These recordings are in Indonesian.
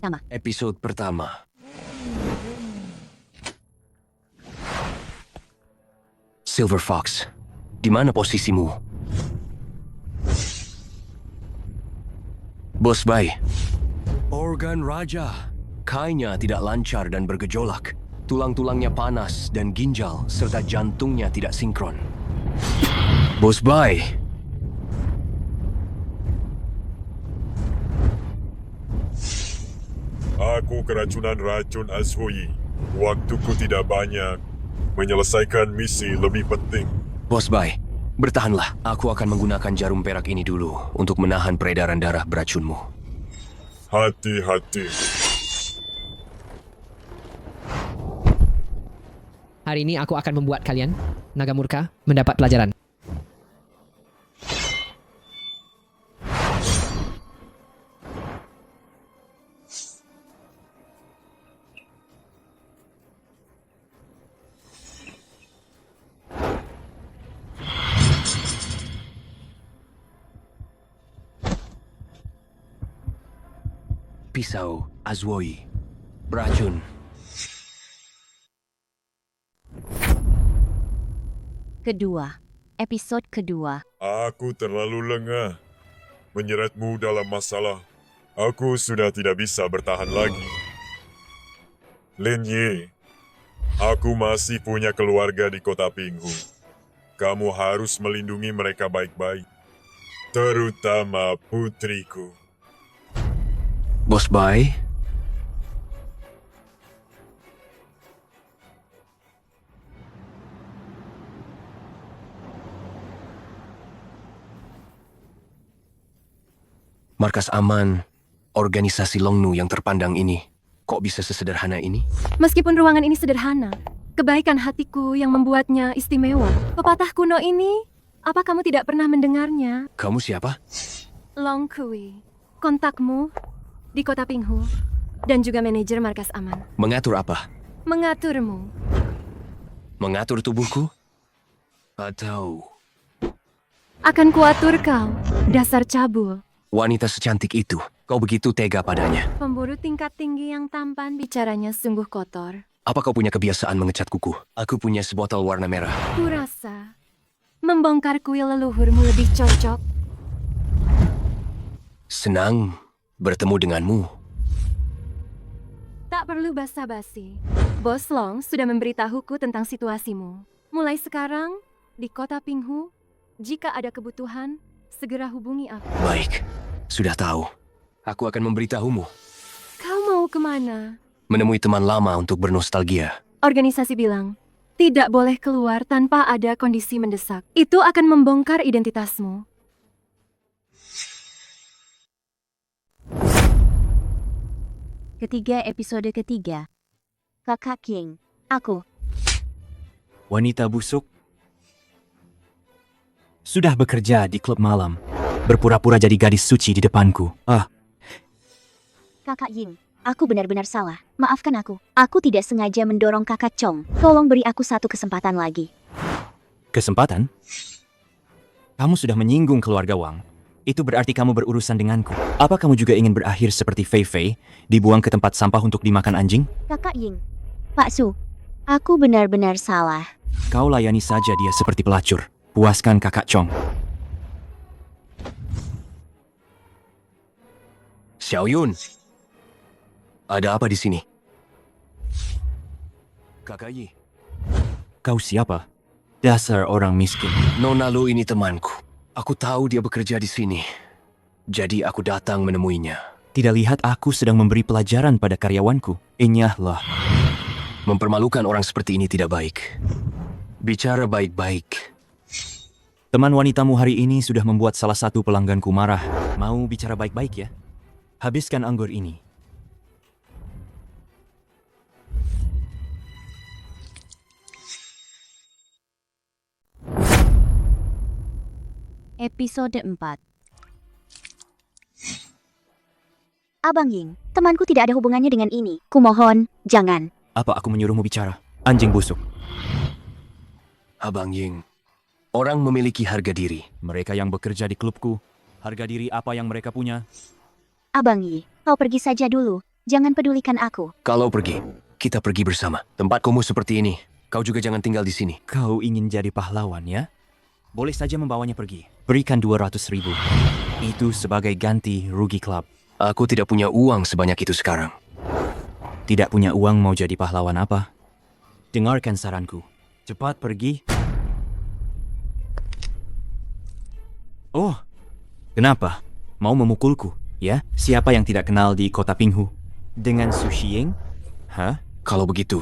pertama. Episode pertama. Silver Fox, di mana posisimu? Bos Bai. Organ Raja. Kainya tidak lancar dan bergejolak. Tulang-tulangnya panas dan ginjal serta jantungnya tidak sinkron. Bos Bai. Aku keracunan racun Azwoyi. Waktuku tidak banyak. Menyelesaikan misi lebih penting. Bos Bai, bertahanlah. Aku akan menggunakan jarum perak ini dulu untuk menahan peredaran darah beracunmu. Hati-hati. Hari ini aku akan membuat kalian, Naga Murka, mendapat pelajaran. Pisau Azwoyi. Beracun. Kedua. Episode kedua. Aku terlalu lengah. Menyeretmu dalam masalah. Aku sudah tidak bisa bertahan lagi. Lin Yi, aku masih punya keluarga di kota Pinghu. Kamu harus melindungi mereka baik-baik. Terutama putriku. Bos Bai. Markas aman, organisasi Longnu yang terpandang ini. Kok bisa sesederhana ini? Meskipun ruangan ini sederhana, kebaikan hatiku yang membuatnya istimewa. Pepatah kuno ini, apa kamu tidak pernah mendengarnya? Kamu siapa? Long Kui, kontakmu di kota Pinghu, dan juga manajer markas aman. Mengatur apa? Mengaturmu. Mengatur tubuhku? Atau Akan kuatur kau, dasar cabul. wanita secantik itu? Kau begitu tega padanya. Pemburu tingkat tinggi yang tampan bicaranya sungguh kotor. Apa kau punya kebiasaan mengecat kuku? Aku punya sebotol warna merah. Kurasa, membongkar kuil leluhurmu lebih cocok. Senang bertemu denganmu. Tak perlu basa-basi. Bos Long sudah memberitahuku tentang situasimu. Mulai sekarang, di kota Pinghu, jika ada kebutuhan, segera hubungi aku. Baik, sudah tahu. Aku akan memberitahumu. Kau mau kemana? Menemui teman lama untuk bernostalgia. Organisasi bilang, tidak boleh keluar tanpa ada kondisi mendesak. Itu akan membongkar identitasmu. Ketiga, episode ketiga. Kakak King. Aku. Wanita busuk sudah bekerja di klub malam, berpura-pura jadi gadis suci di depanku. Kakak Ying. Aku benar-benar salah. Maafkan aku. Aku tidak sengaja mendorong kakak Chong. Tolong beri aku satu kesempatan lagi. Kesempatan? Kamu sudah menyinggung keluarga Wang. Itu berarti kamu berurusan denganku. Apa kamu juga ingin berakhir seperti Fei Fei, dibuang ke tempat sampah untuk dimakan anjing? Kakak Ying. Pak Su. Aku benar-benar salah. Kau layani saja dia seperti pelacur. Puaskan kakak Chong. Xiao Yun. Ada apa di sini? Kakak Yi. Kau siapa? Dasar orang miskin. Nona Lu ini temanku. Aku tahu dia bekerja di sini. Jadi aku datang menemuinya. Tidak lihat aku sedang memberi pelajaran pada karyawanku? Enyahlah. Mempermalukan orang seperti ini tidak baik. Bicara baik-baik. Teman wanitamu hari ini sudah membuat salah satu pelangganku marah. Mau bicara baik-baik ya? Habiskan anggur ini. Episode 4. Abang Ying, temanku tidak ada hubungannya dengan ini. Kumohon, jangan. Apa aku menyuruhmu bicara? Anjing busuk. Abang Ying, orang memiliki harga diri. Mereka yang bekerja di klubku, harga diri apa yang mereka punya? Abang Yi, kau pergi saja dulu. Jangan pedulikan aku. Kalau pergi, kita pergi bersama. Tempat kumuh seperti ini, kau juga jangan tinggal di sini. Kau ingin jadi pahlawan ya? Boleh saja membawanya pergi. Berikan 200.000. Itu sebagai ganti rugi klub. Aku tidak punya uang sebanyak itu sekarang. Tidak punya uang mau jadi pahlawan apa? Dengarkan saranku. Cepat pergi. Oh, kenapa? Mau memukulku, ya? Siapa yang tidak kenal di kota Pinghu? Dengan Su Shiying? Hah? Kalau begitu,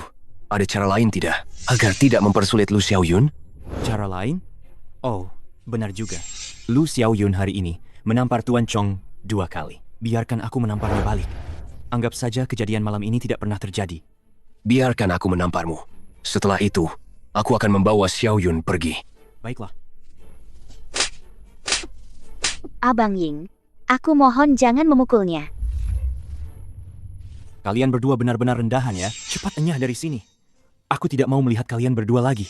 ada cara lain tidak? Agar tidak mempersulit Lu Xiaoyun? Cara lain? Oh, benar juga. Lu Xiaoyun hari ini menampar Tuan Chong 2 kali. Biarkan aku menamparnya balik. Anggap saja kejadian malam ini tidak pernah terjadi. Biarkan aku menamparmu. Setelah itu, aku akan membawa Xiaoyun pergi. Baiklah. Abang Ying, aku mohon jangan memukulnya. Kalian berdua benar-benar rendahan ya. Cepat enyah dari sini. Aku tidak mau melihat kalian berdua lagi.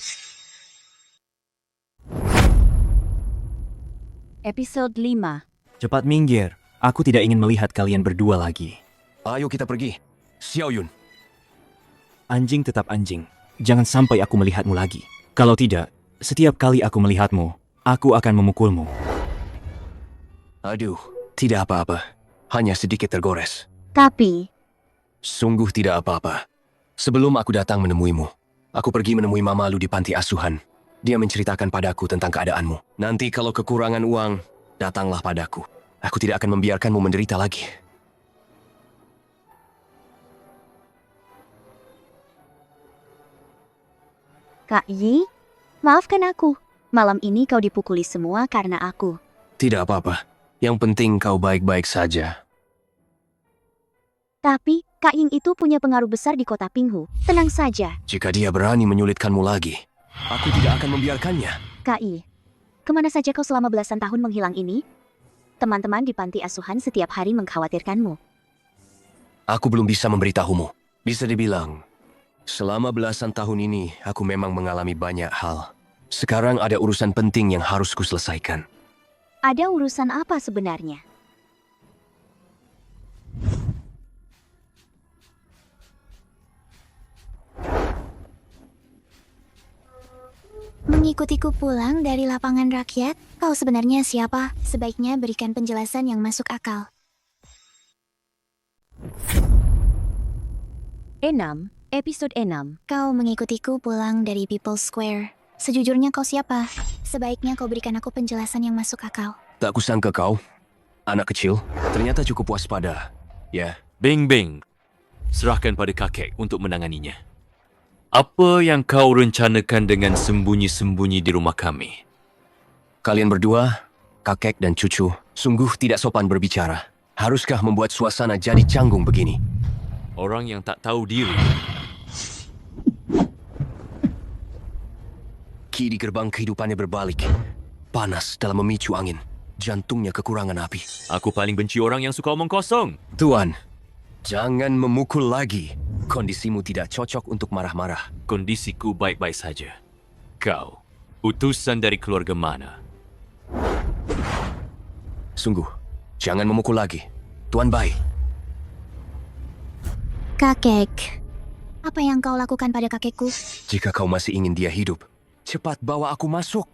Episode 5. Cepat minggir. Aku tidak ingin melihat kalian berdua lagi. Ayo kita pergi. Xiaoyun. Anjing tetap anjing. Jangan sampai aku melihatmu lagi. Kalau tidak, setiap kali aku melihatmu, aku akan memukulmu. Aduh, tidak apa-apa. Hanya sedikit tergores. Tapi, Sungguh tidak apa-apa. Sebelum aku datang menemuimu, aku pergi menemui Mama Lu di panti asuhan. Dia menceritakan padaku tentang keadaanmu. Nanti kalau kekurangan uang, datanglah padaku. Aku tidak akan membiarkanmu menderita lagi. Kak Yi, maafkan aku. Malam ini kau dipukuli semua karena aku. Tidak apa-apa. Yang penting kau baik-baik saja. Tapi, Kak Ying itu punya pengaruh besar di kota Pinghu. Tenang saja, Jika dia berani menyulitkanmu lagi, aku tidak akan membiarkannya. Kak Yi. Kemana saja kau selama belasan tahun menghilang ini? Teman-teman di panti asuhan setiap hari mengkhawatirkanmu. Aku belum bisa memberitahumu. Bisa dibilang, selama belasan tahun ini, aku memang mengalami banyak hal. Sekarang ada urusan penting yang harus kuselesaikan. Ada urusan apa sebenarnya? Mengikutiku pulang dari lapangan rakyat, kau sebenarnya siapa? Sebaiknya berikan penjelasan yang masuk akal. 6. Episode 6. Kau mengikutiku pulang dari People's Square. Sejujurnya kau siapa? Sebaiknya kau berikan aku penjelasan yang masuk akal. Tak kusangka kau, anak kecil, ternyata cukup waspada. Ya, Beng Beng, serahkan pada kakek untuk menanganinya. Apa yang kau rencanakan dengan sembunyi-sembunyi di rumah kami? kalian berdua, kakek dan cucu, sungguh tidak sopan berbicara. Haruskah membuat suasana jadi canggung begini? Orang yang tak tahu diri. Ki di gerbang kehidupannya berbalik. Panas dalam memicu angin. Jantungnya kekurangan api. Aku paling benci orang yang suka omong kosong. Tuan, jangan memukul lagi. Kondisimu tidak cocok untuk marah-marah. Kondisiku baik-baik saja. Kau, utusan dari keluarga mana? Sungguh, jangan memukul lagi. Tuan Bai, Kakek, apa yang kau lakukan pada kakekku? jika kau masih ingin dia hidup, cepat bawa aku masuk.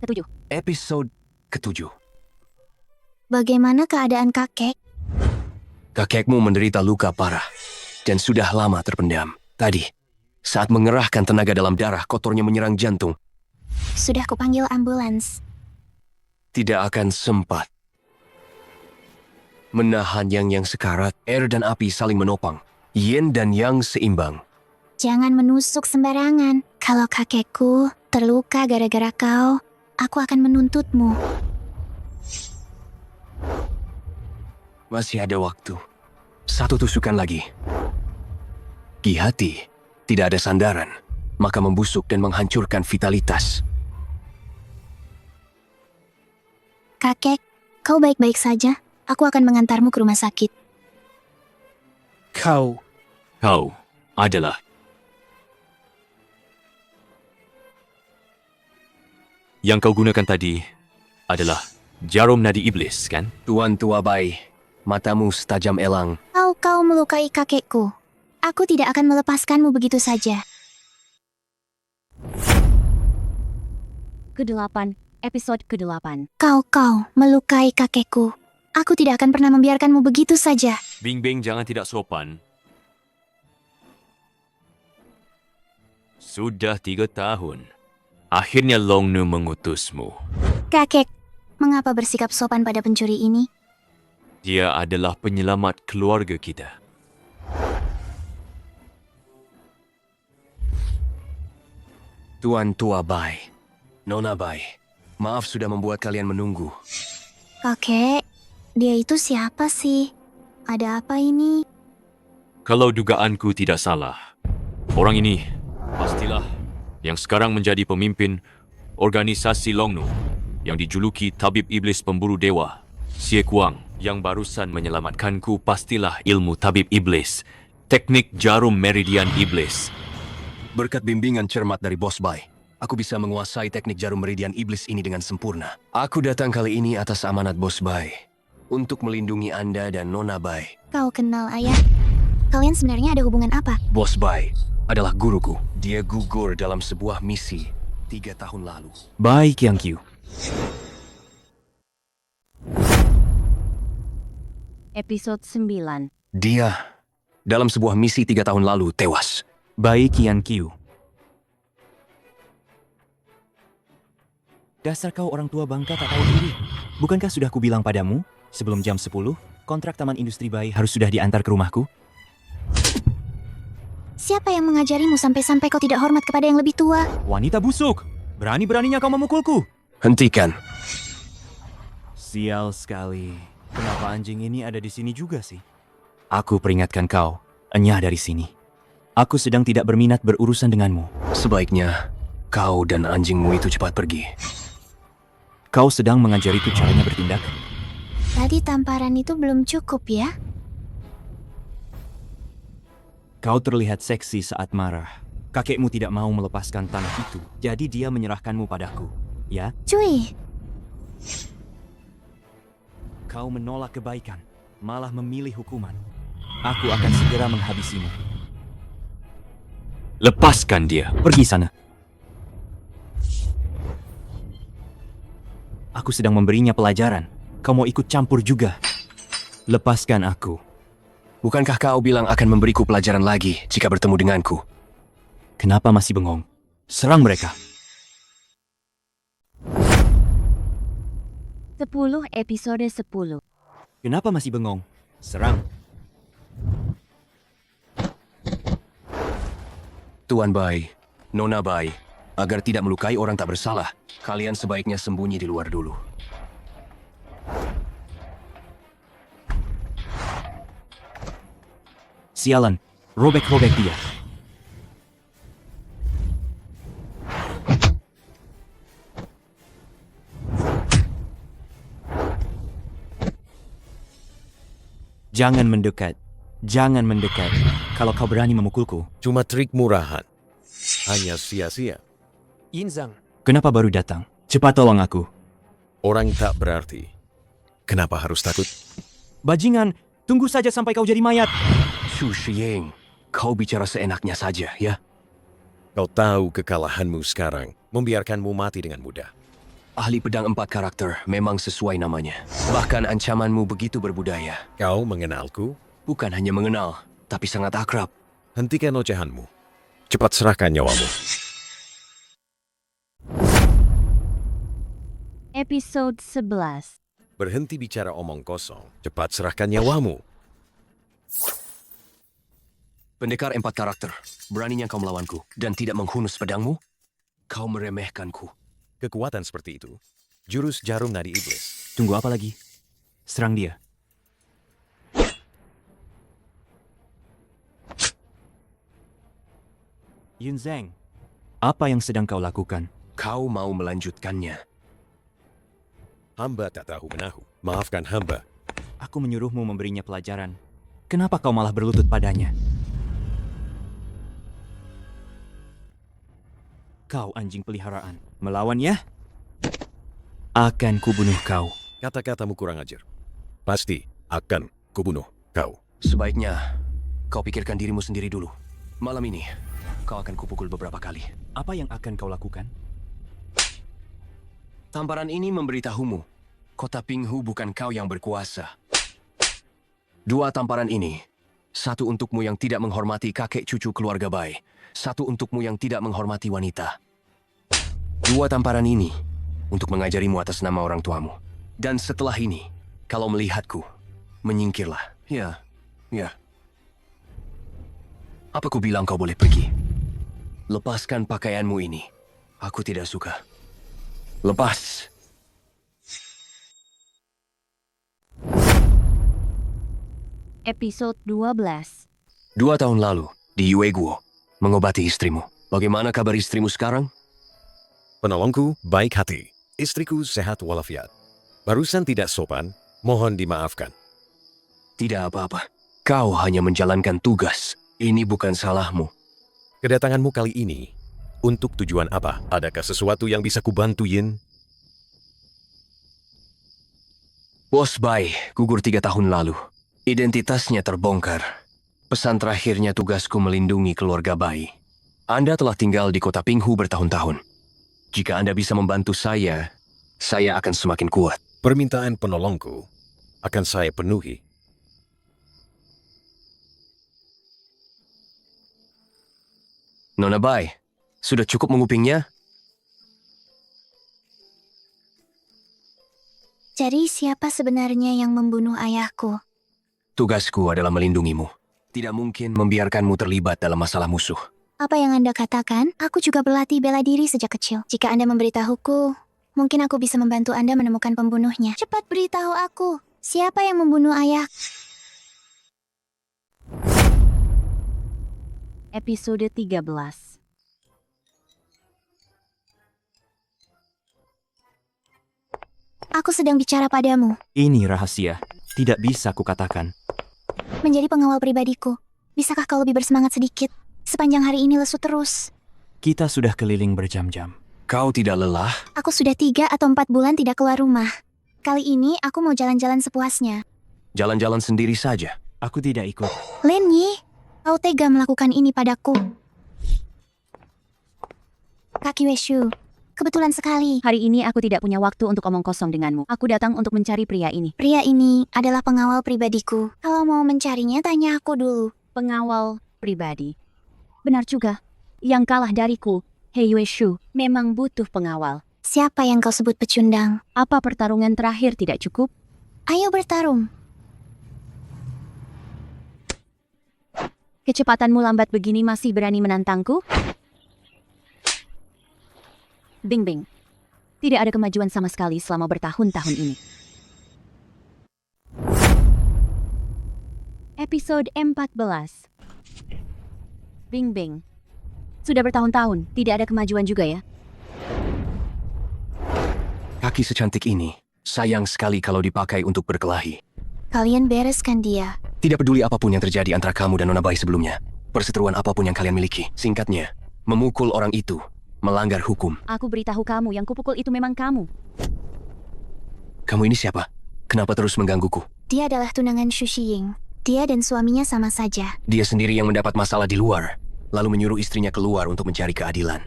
Ketujuh. Episode ke-7. Bagaimana keadaan kakek? Kakekmu menderita luka parah dan sudah lama terpendam. Tadi, saat mengerahkan tenaga dalam darah, kotornya menyerang jantung. Sudah kupanggil ambulans. Tidak akan sempat. Menahan yang sekarat, air dan api saling menopang. Yin dan yang seimbang. Jangan menusuk sembarangan. Kalau kakekku terluka gara-gara kau, aku akan menuntutmu. Masih ada waktu. Satu tusukan lagi. Ki hati, tidak ada sandaran, maka membusuk dan menghancurkan vitalitas. Kakek, kau baik-baik saja? Aku akan mengantarmu ke rumah sakit. Kau adalah Yang kau gunakan tadi adalah jarum nadi iblis, kan? Tuan Tua Bai, matamu setajam elang. Kau melukai kakekku. Aku tidak akan melepaskanmu begitu saja. Ke-8, episode ke-8. Kau melukai kakekku. Aku tidak akan pernah membiarkanmu begitu saja. Bing-bing jangan tidak sopan. Sudah 3 tahun. Akhirnya Long Nu mengutusmu. Kakek, mengapa bersikap sopan pada pencuri ini? Dia adalah penyelamat keluarga kita. Tuan Tua Bai, Nona Bai, maaf sudah membuat kalian menunggu. Kakek, dia itu siapa sih? Ada apa ini? Kalau dugaanku tidak salah, orang ini pastilah yang sekarang menjadi pemimpin organisasi Long Nu yang dijuluki Tabib Iblis Pemburu Dewa, Xie Kuang. Yang barusan menyelamatkanku pastilah ilmu Tabib Iblis, teknik jarum meridian iblis. Berkat bimbingan cermat dari Bos Bai, aku bisa menguasai teknik jarum meridian iblis ini dengan sempurna. Aku datang kali ini atas amanat Bos Bai untuk melindungi Anda dan Nona Bai. Kau kenal ayah? Kalian sebenarnya ada hubungan apa? Bos Bai adalah guruku. Dia gugur dalam sebuah misi 3 tahun lalu. Baik, Yang Qiu. Episode 9. Dia dalam sebuah misi 3 tahun lalu tewas. Baik, Yan Qiu. Dasar kau orang tua bangka tak tahu diri. Bukankah sudah kubilang padamu, sebelum jam 10, kontrak Taman Industri Bai harus sudah diantar ke rumahku? Siapa yang mengajarimu sampai-sampai kau tidak hormat kepada yang lebih tua? Wanita busuk! Berani-beraninya kau memukulku! Hentikan. Sial sekali. Kenapa anjing ini ada di sini juga sih? Aku peringatkan kau, enyah dari sini. Aku sedang tidak berminat berurusan denganmu. Sebaiknya kau dan anjingmu itu cepat pergi. Kau sedang mengajariku caranya bertindak? Tadi tamparan itu belum cukup ya? Kau terlihat seksi saat marah. Kakekmu tidak mau melepaskan tanah itu, jadi dia menyerahkanmu padaku. Ya? Cuy, Kau menolak kebaikan, malah memilih hukuman. Aku akan segera menghabisimu. Lepaskan dia. Pergi sana. Aku sedang memberinya pelajaran. Kau mau ikut campur juga. Lepaskan aku. Bukankah kau bilang akan memberiku pelajaran lagi jika bertemu denganku? Kenapa masih bengong? Serang mereka. 10 episode 10. Kenapa masih bengong? Serang. Tuan Bai, Nona Bai, agar tidak melukai orang tak bersalah, kalian sebaiknya sembunyi di luar dulu. Sialan, robek-robek dia. Jangan mendekat. Jangan mendekat. Kalau kau berani memukulku. Cuma trik murahan. Hanya sia-sia. Yinzang, Kenapa baru datang? Cepat tolong aku. Orang tak berarti. Kenapa harus takut? Bajingan, tunggu saja sampai kau jadi mayat. Shu Shiying, kau bicara seenaknya saja, ya? Kau tahu kekalahanmu sekarang membiarkanmu mati dengan mudah. Ahli pedang 4 karakter memang sesuai namanya. Bahkan ancamanmu begitu berbudaya. Kau mengenalku? Bukan hanya mengenal, tapi sangat akrab. Hentikan ocehanmu. Cepat serahkan nyawamu. Episode 11. Berhenti bicara omong kosong. Cepat serahkan nyawamu. Pendekar 4 karakter, beraninya kau melawanku dan tidak menghunus pedangmu? Kau meremehkanku. Kekuatan seperti itu. Jurus jarum nadi iblis. Tunggu apa lagi? Serang dia. Yunzeng, apa yang sedang kau lakukan? Kau mau melanjutkannya. Hamba tak tahu menahu. Maafkan hamba. Aku menyuruhmu memberinya pelajaran. Kenapa kau malah berlutut padanya? Kau anjing peliharaan. Melawan ya? Akan kubunuh kau. Kata-katamu kurang ajar. Pasti akan kubunuh kau. Sebaiknya kau pikirkan dirimu sendiri dulu. Malam ini kau akan kupukul beberapa kali. Apa yang akan kau lakukan? Tamparan ini memberitahumu, kota Pinghu bukan kau yang berkuasa. 2 tamparan ini, 1 untukmu yang tidak menghormati kakek cucu keluarga Bai, 1 untukmu yang tidak menghormati wanita. 2 tamparan ini untuk mengajarimu atas nama orang tuamu. Dan setelah ini, kalau melihatku, menyingkirlah. Ya. Apa ku bilang kau boleh pergi? Lepaskan pakaianmu ini. Aku tidak suka. Lepas. Episode 12. 2 tahun lalu, di Yueguo, mengobati istrimu. Bagaimana kabar istrimu sekarang? Penolongku baik hati. Istriku sehat walafiat. Barusan tidak sopan, mohon dimaafkan. Tidak apa-apa. Kau hanya menjalankan tugas. Ini bukan salahmu. Kedatanganmu kali ini, untuk tujuan apa? Adakah sesuatu yang bisa kubantu, Yin? Bos Bai gugur 3 tahun lalu. Identitasnya terbongkar. Pesan terakhirnya tugasku melindungi keluarga Bai. Anda telah tinggal di kota Pinghu bertahun-tahun. Jika Anda bisa membantu saya akan semakin kuat. Permintaan penolongku akan saya penuhi. Nona Bai, sudah cukup mengupingnya? Jadi siapa sebenarnya yang membunuh ayahku? Tugasku adalah melindungimu. Tidak mungkin membiarkanmu terlibat dalam masalah musuh. Apa yang Anda katakan? Aku juga berlatih bela diri sejak kecil. Jika Anda memberitahuku, mungkin aku bisa membantu Anda menemukan pembunuhnya. Cepat beritahu aku, siapa yang membunuh ayah? Episode 13. Aku sedang bicara padamu. Ini rahasia. Tidak bisa kukatakan. Menjadi pengawal pribadiku. Bisakah kau lebih bersemangat sedikit? Sepanjang hari ini lesu terus. Kita sudah keliling berjam-jam. Kau tidak lelah? Aku sudah 3 atau 4 bulan tidak keluar rumah. Kali ini aku mau jalan-jalan sepuasnya. Jalan-jalan sendiri saja. Aku tidak ikut. Lin Yi, kau tega melakukan ini padaku. Kaki Weshu, kebetulan sekali. Hari ini aku tidak punya waktu untuk omong kosong denganmu. Aku datang untuk mencari pria ini. Pria ini adalah pengawal pribadiku. Kalau mau mencarinya, tanya aku dulu. Pengawal pribadi. Benar juga. Yang kalah dariku, Hei Yueshu, memang butuh pengawal. Siapa yang kau sebut pecundang? Apa pertarungan terakhir tidak cukup? Ayo bertarung. Kecepatanmu lambat begini masih berani menantangku? Bing. Tidak ada kemajuan sama sekali selama bertahun-tahun ini. Episode 14. Bing. Sudah bertahun-tahun, tidak ada kemajuan juga ya? Kaki secantik ini, sayang sekali kalau dipakai untuk berkelahi. Kalian bereskan dia. Tidak peduli apapun yang terjadi antara kamu dan Nona Bai sebelumnya. Perseteruan apapun yang kalian miliki. Singkatnya, memukul orang itu melanggar hukum. Aku beritahu kamu, yang kupukul itu memang kamu. Kamu ini siapa? Kenapa terus menggangguku? Dia adalah tunangan Xu Xiying. Dia dan suaminya sama saja. Dia sendiri yang mendapat masalah di luar, lalu menyuruh istrinya keluar untuk mencari keadilan.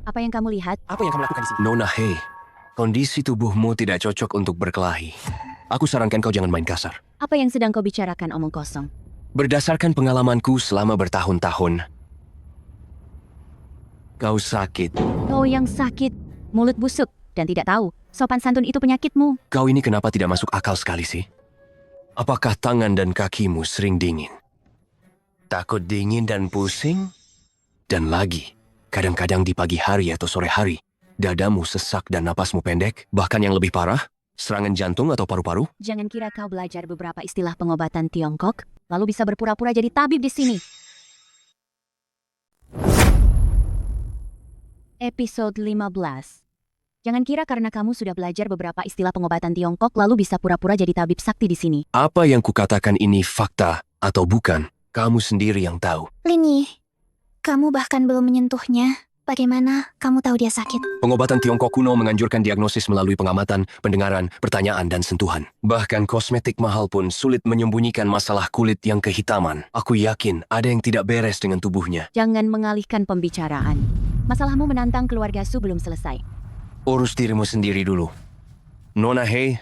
Apa yang kamu lihat? Apa yang kamu lakukan di sini? Nona Hei, kondisi tubuhmu tidak cocok untuk berkelahi. Aku sarankan kau jangan main kasar. Apa yang sedang kau bicarakan omong kosong? Berdasarkan pengalamanku selama bertahun-tahun, kau sakit. Kau yang sakit, mulut busuk, dan tidak tahu, sopan santun itu penyakitmu. Kau ini kenapa tidak masuk akal sekali sih? Apakah tangan dan kakimu sering dingin? Takut dingin dan pusing? Dan lagi, kadang-kadang di pagi hari atau sore hari, dadamu sesak dan napasmu pendek, bahkan yang lebih parah, serangan jantung atau paru-paru? Jangan kira kau belajar beberapa istilah pengobatan Tiongkok, lalu bisa berpura-pura jadi tabib di sini. Episode 15. Jangan kira karena kamu sudah belajar beberapa istilah pengobatan Tiongkok lalu bisa pura-pura jadi tabib sakti di sini. Apa yang kukatakan ini fakta atau bukan, kamu sendiri yang tahu. Lin Yi, kamu bahkan belum menyentuhnya. Bagaimana kamu tahu dia sakit? Pengobatan Tiongkok kuno menganjurkan diagnosis melalui pengamatan, pendengaran, pertanyaan, dan sentuhan. Bahkan kosmetik mahal pun sulit menyembunyikan masalah kulit yang kehitaman. Aku yakin ada yang tidak beres dengan tubuhnya. Jangan mengalihkan pembicaraan. Masalahmu menantang keluarga Su belum selesai. Urus dirimu sendiri dulu. Nona Hei,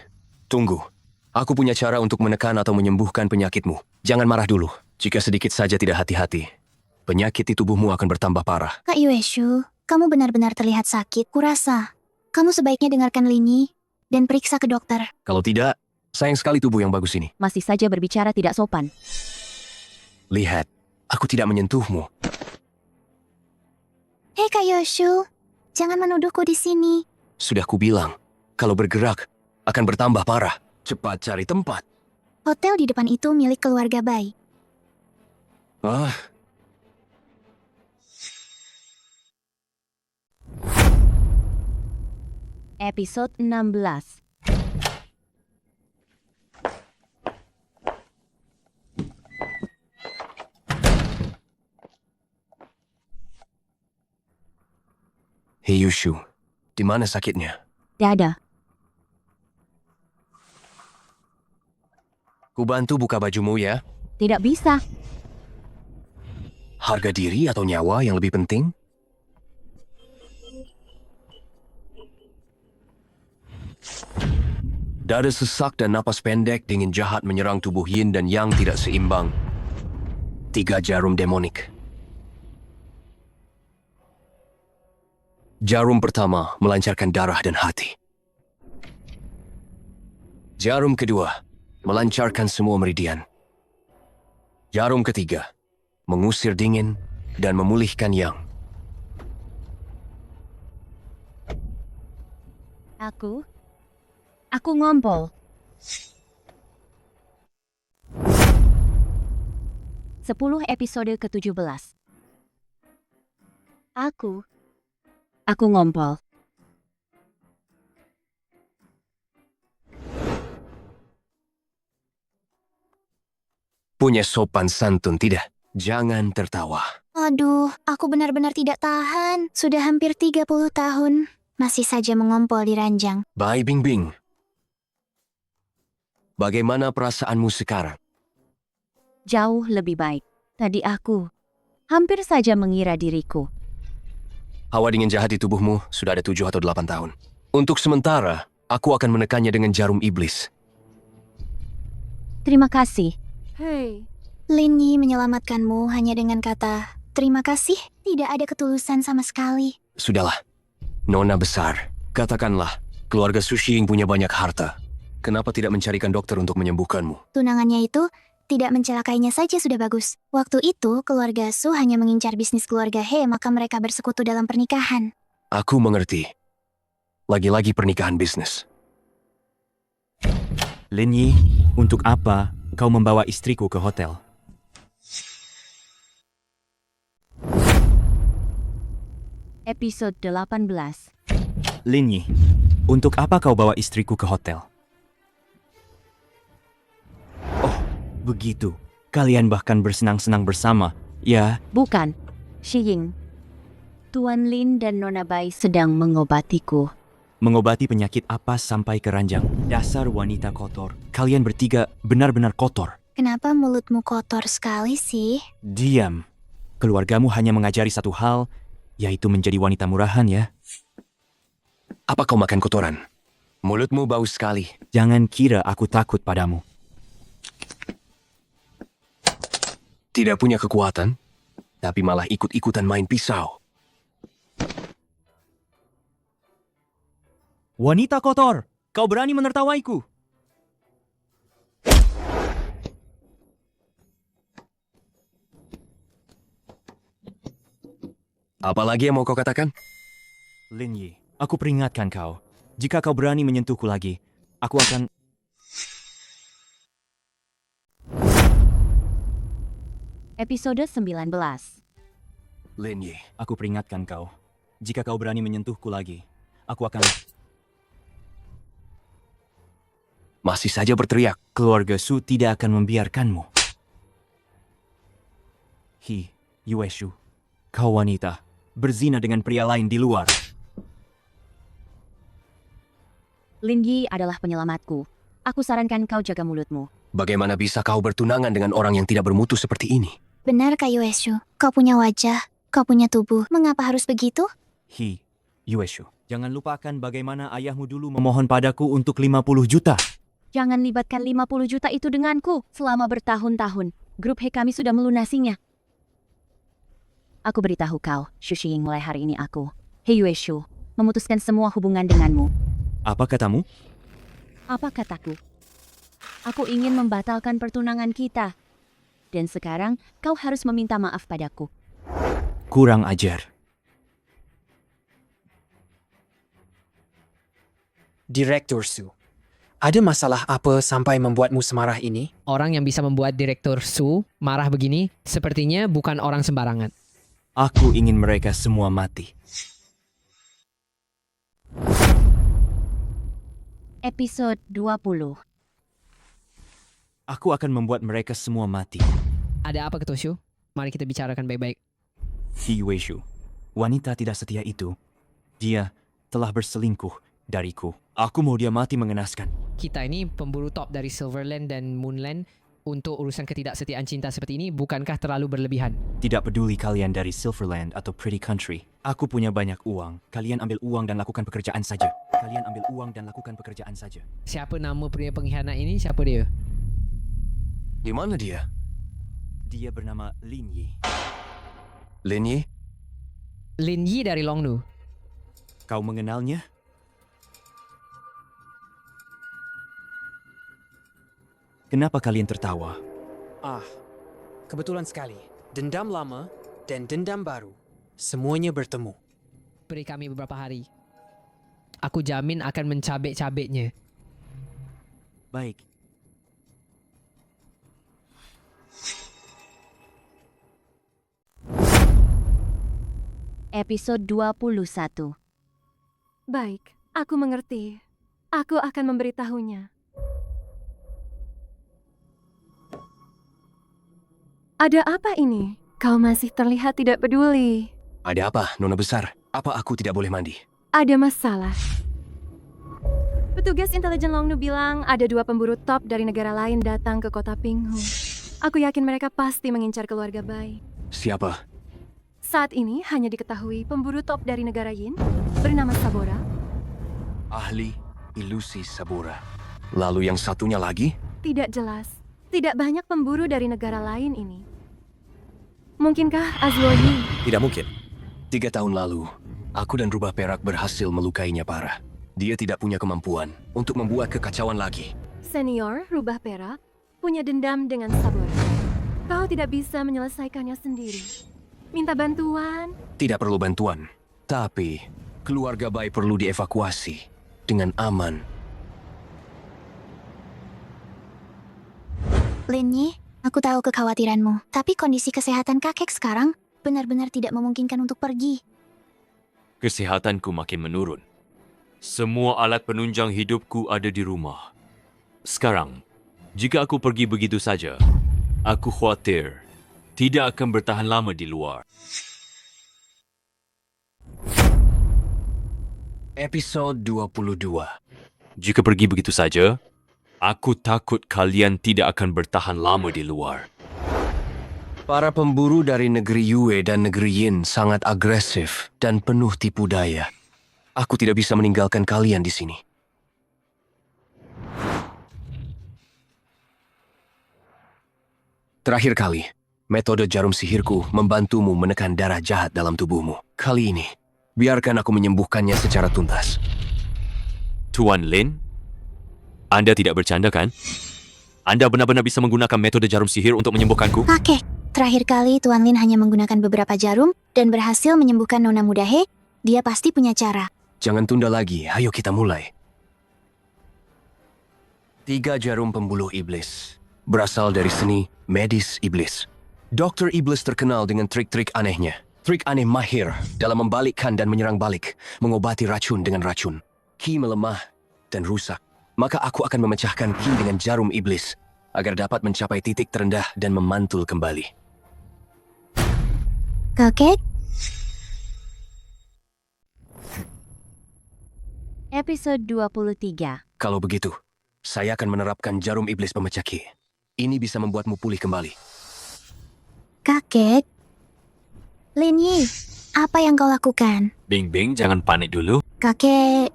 tunggu. Aku punya cara untuk menekan atau menyembuhkan penyakitmu. Jangan marah dulu. Jika sedikit saja tidak hati-hati, penyakit di tubuhmu akan bertambah parah. Kak Yueshu, kamu benar-benar terlihat sakit. Kurasa, kamu sebaiknya dengarkan Linyi dan periksa ke dokter. Kalau tidak, sayang sekali tubuh yang bagus ini. Masih saja berbicara tidak sopan. Lihat, aku tidak menyentuhmu. Hei Kak Yueshu, jangan menuduhku di sini. Sudah kubilang, kalau bergerak, akan bertambah parah. Cepat cari tempat. Hotel di depan itu milik keluarga Bai. Ah, Episode 16. Hei Yushu, di mana sakitnya? Tidak ada. Ku bantu buka bajumu ya. Tidak bisa. Harga diri atau nyawa yang lebih penting? Dada sesak dan napas pendek dingin jahat menyerang tubuh Yin dan Yang tidak seimbang. 3 jarum demonik. Jarum pertama melancarkan darah dan hati. Jarum kedua melancarkan semua meridian. Jarum ketiga mengusir dingin dan memulihkan Yang. Aku ngompol. 10 episode ke-17. Aku ngompol. Punya sopan santun tidak? Jangan tertawa. Aduh, aku benar-benar tidak tahan. Sudah hampir 30 tahun. Masih saja mengompol di ranjang. Bai Bingbing. Bagaimana perasaanmu sekarang? Jauh lebih baik. Tadi aku hampir saja mengira diriku. Hawa dingin jahat di tubuhmu sudah ada 7 atau 8 tahun. Untuk sementara, aku akan menekannya dengan jarum iblis. Terima kasih. Hei, Linyi menyelamatkanmu hanya dengan kata, terima kasih. Tidak ada ketulusan sama sekali. Sudahlah, Nona besar. Katakanlah, keluarga Sushing punya banyak harta. Kenapa tidak mencarikan dokter untuk menyembuhkanmu? Tunangannya itu tidak mencelakainya saja sudah bagus. Waktu itu, keluarga Su hanya mengincar bisnis keluarga He, maka mereka bersekutu dalam pernikahan. Aku mengerti. Lagi-lagi pernikahan bisnis. Linyi, untuk apa kau membawa istriku ke hotel? Episode 18. Linyi, untuk apa kau bawa istriku ke hotel? Oh, begitu. Kalian bahkan bersenang-senang bersama, ya? Bukan. Shiying. Tuan Lin dan Nona Bai sedang mengobatiku. Mengobati penyakit apa sampai ke ranjang? Dasar wanita kotor. Kalian bertiga benar-benar kotor. Kenapa mulutmu kotor sekali sih? Diam. Keluargamu hanya mengajari satu hal, yaitu menjadi wanita murahan ya. Apa kau makan kotoran? Mulutmu bau sekali. Jangan kira aku takut padamu. Tidak punya kekuatan, tapi malah ikut-ikutan main pisau. Wanita kotor, kau berani menertawaiku? Apalagi yang mau kau katakan? Linyi, aku peringatkan kau. Jika kau berani menyentuhku lagi, aku akan... Episode 19. Linyi, Aku peringatkan kau. Jika kau berani menyentuhku lagi, aku akan... masih saja berteriak. Keluarga Su tidak akan membiarkanmu. Yueshu, kau wanita. berzina dengan pria lain di luar. Lin Yi adalah penyelamatku. Aku sarankan kau jaga mulutmu. Bagaimana bisa kau bertunangan dengan orang yang tidak bermutu seperti ini? Benar, Kak Yueshu. Kau punya wajah, kau punya tubuh. Mengapa harus begitu? Yueshu, jangan lupakan bagaimana ayahmu dulu memohon padaku untuk 50 juta. Jangan libatkan 50 juta itu denganku. Selama bertahun-tahun, grup He kami sudah melunasinya. Aku beritahu kau, Xu Xiying, mulai hari ini aku, He Yueshu, memutuskan semua hubungan denganmu. Apa katamu? Apa kataku? Aku ingin membatalkan pertunangan kita. Dan sekarang kau harus meminta maaf padaku. Kurang ajar. Direktur Su, ada masalah apa sampai membuatmu semarah ini? Orang yang bisa membuat Direktur Su marah begini sepertinya bukan orang sembarangan. Aku ingin mereka semua mati. Episode 20. Aku akan membuat mereka semua mati. Ada apa Ketua Shu? Mari kita bicarakan baik-baik. Yueshu, wanita tidak setia itu, dia telah berselingkuh dariku. Aku mau dia mati mengenaskan. Kita ini pemburu top dari Silverland dan Moonland. Untuk urusan ketidaksetiaan cinta seperti ini, bukankah terlalu berlebihan? Tidak peduli kalian dari Silverland atau Pretty Country. Aku punya banyak uang. Kalian ambil uang dan lakukan pekerjaan saja. Kalian ambil uang dan lakukan pekerjaan saja. Siapa nama pria pengkhianat ini? Siapa dia? Di mana dia? Dia bernama Lin Yi. Lin Yi? Lin Yi dari Longnu. Kau mengenalnya? Kenapa kalian tertawa? Kebetulan sekali. Dendam lama dan dendam baru. Semuanya bertemu. Beri kami beberapa hari. Aku jamin akan mencabik-cabiknya. Baik. Episode 21. Baik, aku mengerti. Aku akan memberitahunya. Ada apa ini? Kau masih terlihat tidak peduli. Ada apa, Nona Besar? Apa aku tidak boleh mandi? Ada masalah. Petugas intelijen Longnu bilang ada 2 pemburu top dari negara lain datang ke kota Pinghu. Aku yakin mereka pasti mengincar keluarga Bai. Siapa? Saat ini hanya diketahui pemburu top dari negara Yin bernama Sabora. Ahli ilusi Sabora. Lalu yang satunya lagi? Tidak jelas. Tidak banyak pemburu dari negara lain ini. Mungkinkah Azwoyi? Tidak mungkin. 3 tahun lalu, aku dan Rubah Perak berhasil melukainya parah. Dia tidak punya kemampuan untuk membuat kekacauan lagi. Senior Rubah Perak punya dendam dengan Sabora. Kau tidak bisa menyelesaikannya sendiri. Minta bantuan. Tidak perlu bantuan. Tapi, keluarga Bai perlu dievakuasi dengan aman. Lin Yi, aku tahu kekhawatiranmu. Tapi kondisi kesehatan kakek sekarang benar-benar tidak memungkinkan untuk pergi. Kesehatanku makin menurun. Semua alat penunjang hidupku ada di rumah. Sekarang, jika aku pergi begitu saja, aku khawatir tidak akan bertahan lama di luar. Episode 22. Jika pergi begitu saja, aku takut kalian tidak akan bertahan lama di luar. Para pemburu dari negeri Yue dan negeri Yin sangat agresif dan penuh tipu daya. Aku tidak bisa meninggalkan kalian di sini. Terakhir kali, metode jarum sihirku membantumu menekan darah jahat dalam tubuhmu. Kali ini, biarkan aku menyembuhkannya secara tuntas. Tuan Lin, Anda tidak bercanda kan? Anda benar-benar bisa menggunakan metode jarum sihir untuk menyembuhkanku? Kakek, terakhir kali Tuan Lin hanya menggunakan beberapa jarum dan berhasil menyembuhkan Nona Muda He. Dia pasti punya cara. Jangan tunda lagi, ayo kita mulai. 3 jarum pembuluh iblis. Berasal dari seni medis iblis. Dokter iblis terkenal dengan trik-trik anehnya. Trik aneh mahir dalam membalikkan dan menyerang balik, mengobati racun dengan racun. Ki melemah dan rusak. Maka aku akan memecahkan Ki dengan jarum iblis, agar dapat mencapai titik terendah dan memantul kembali. Kakek, Episode 23. Kalau begitu, saya akan menerapkan jarum iblis pemecah ki. Ini bisa membuatmu pulih kembali. Kakek. Lin Yi, apa yang kau lakukan? Bing Bing, jangan panik dulu. Kakek.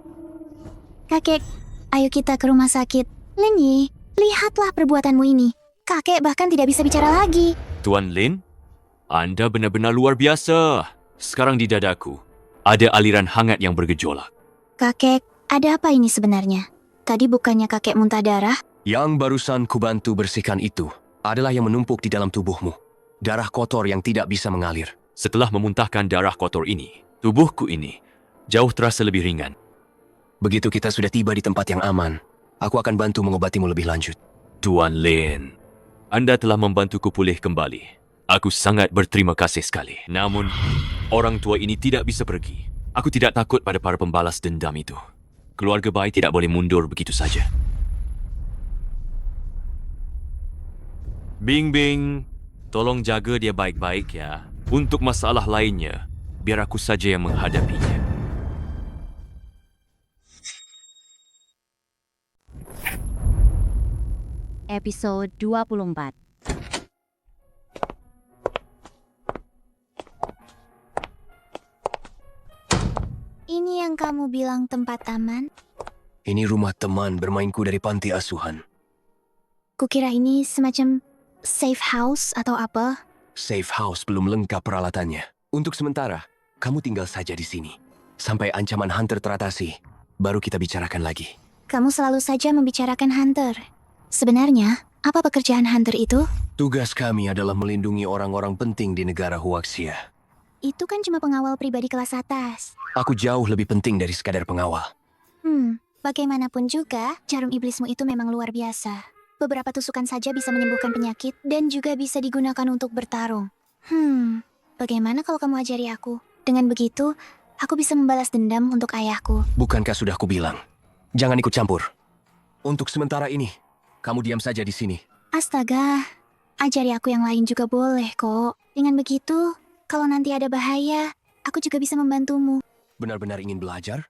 Kakek, ayo kita ke rumah sakit. Lin Yi, lihatlah perbuatanmu ini. Kakek bahkan tidak bisa bicara lagi. Tuan Lin, Anda benar-benar luar biasa. Sekarang di dadaku, ada aliran hangat yang bergejolak. Kakek, ada apa ini sebenarnya? Tadi bukannya kakek muntah darah? Yang barusan kubantu bersihkan itu adalah yang menumpuk di dalam tubuhmu. Darah kotor yang tidak bisa mengalir. Setelah memuntahkan darah kotor ini, tubuhku ini jauh terasa lebih ringan. Begitu kita sudah tiba di tempat yang aman, aku akan bantu mengobatimu lebih lanjut. Tuan Lin, Anda telah membantuku pulih kembali. Aku sangat berterima kasih sekali. Namun, orang tua ini tidak bisa pergi. Aku tidak takut pada para pembalas dendam itu. Keluarga Bai tidak boleh mundur begitu saja. Bing Bing, tolong jaga dia baik-baik ya. Untuk masalah lainnya, biar aku saja yang menghadapinya. Episode 24. Ini yang kamu bilang tempat aman? Ini rumah teman bermainku dari panti asuhan. Kukira ini semacam safe house atau apa? Safe house belum lengkap peralatannya. Untuk sementara, kamu tinggal saja di sini. Sampai ancaman Hunter teratasi, baru kita bicarakan lagi. Kamu selalu saja membicarakan Hunter. Sebenarnya, apa pekerjaan Hunter itu? Tugas kami adalah melindungi orang-orang penting di negara Huaxia. Itu kan cuma pengawal pribadi kelas atas. Aku jauh lebih penting dari sekadar pengawal. Bagaimanapun juga, jarum iblismu itu memang luar biasa. Beberapa tusukan saja bisa menyembuhkan penyakit dan juga bisa digunakan untuk bertarung. Bagaimana kalau kamu ajari aku? Dengan begitu, aku bisa membalas dendam untuk ayahku. Bukankah sudah kubilang? Jangan ikut campur. Untuk sementara ini, kamu diam saja di sini. Astaga, ajari aku yang lain juga boleh kok. Dengan begitu, kalau nanti ada bahaya, aku juga bisa membantumu. Benar-benar ingin belajar?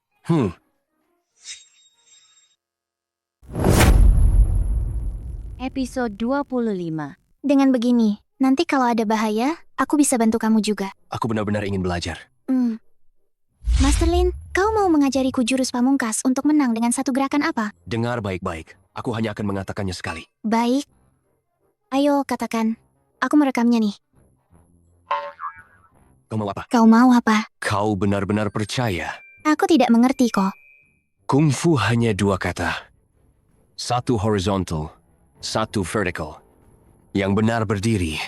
Episode 25. Dengan begini, nanti kalau ada bahaya, aku bisa bantu kamu juga. Aku benar-benar ingin belajar. Master Lin, kau mau mengajariku jurus pamungkas untuk menang dengan satu gerakan apa? Dengar baik-baik. Aku hanya akan mengatakannya sekali. Baik. Ayo, katakan. Aku merekamnya nih. Kau mau apa? Kau mau apa? Kau benar-benar percaya? Aku tidak mengerti kok. Kungfu hanya dua kata. Satu horizontal, satu vertical. Yang benar berdiri,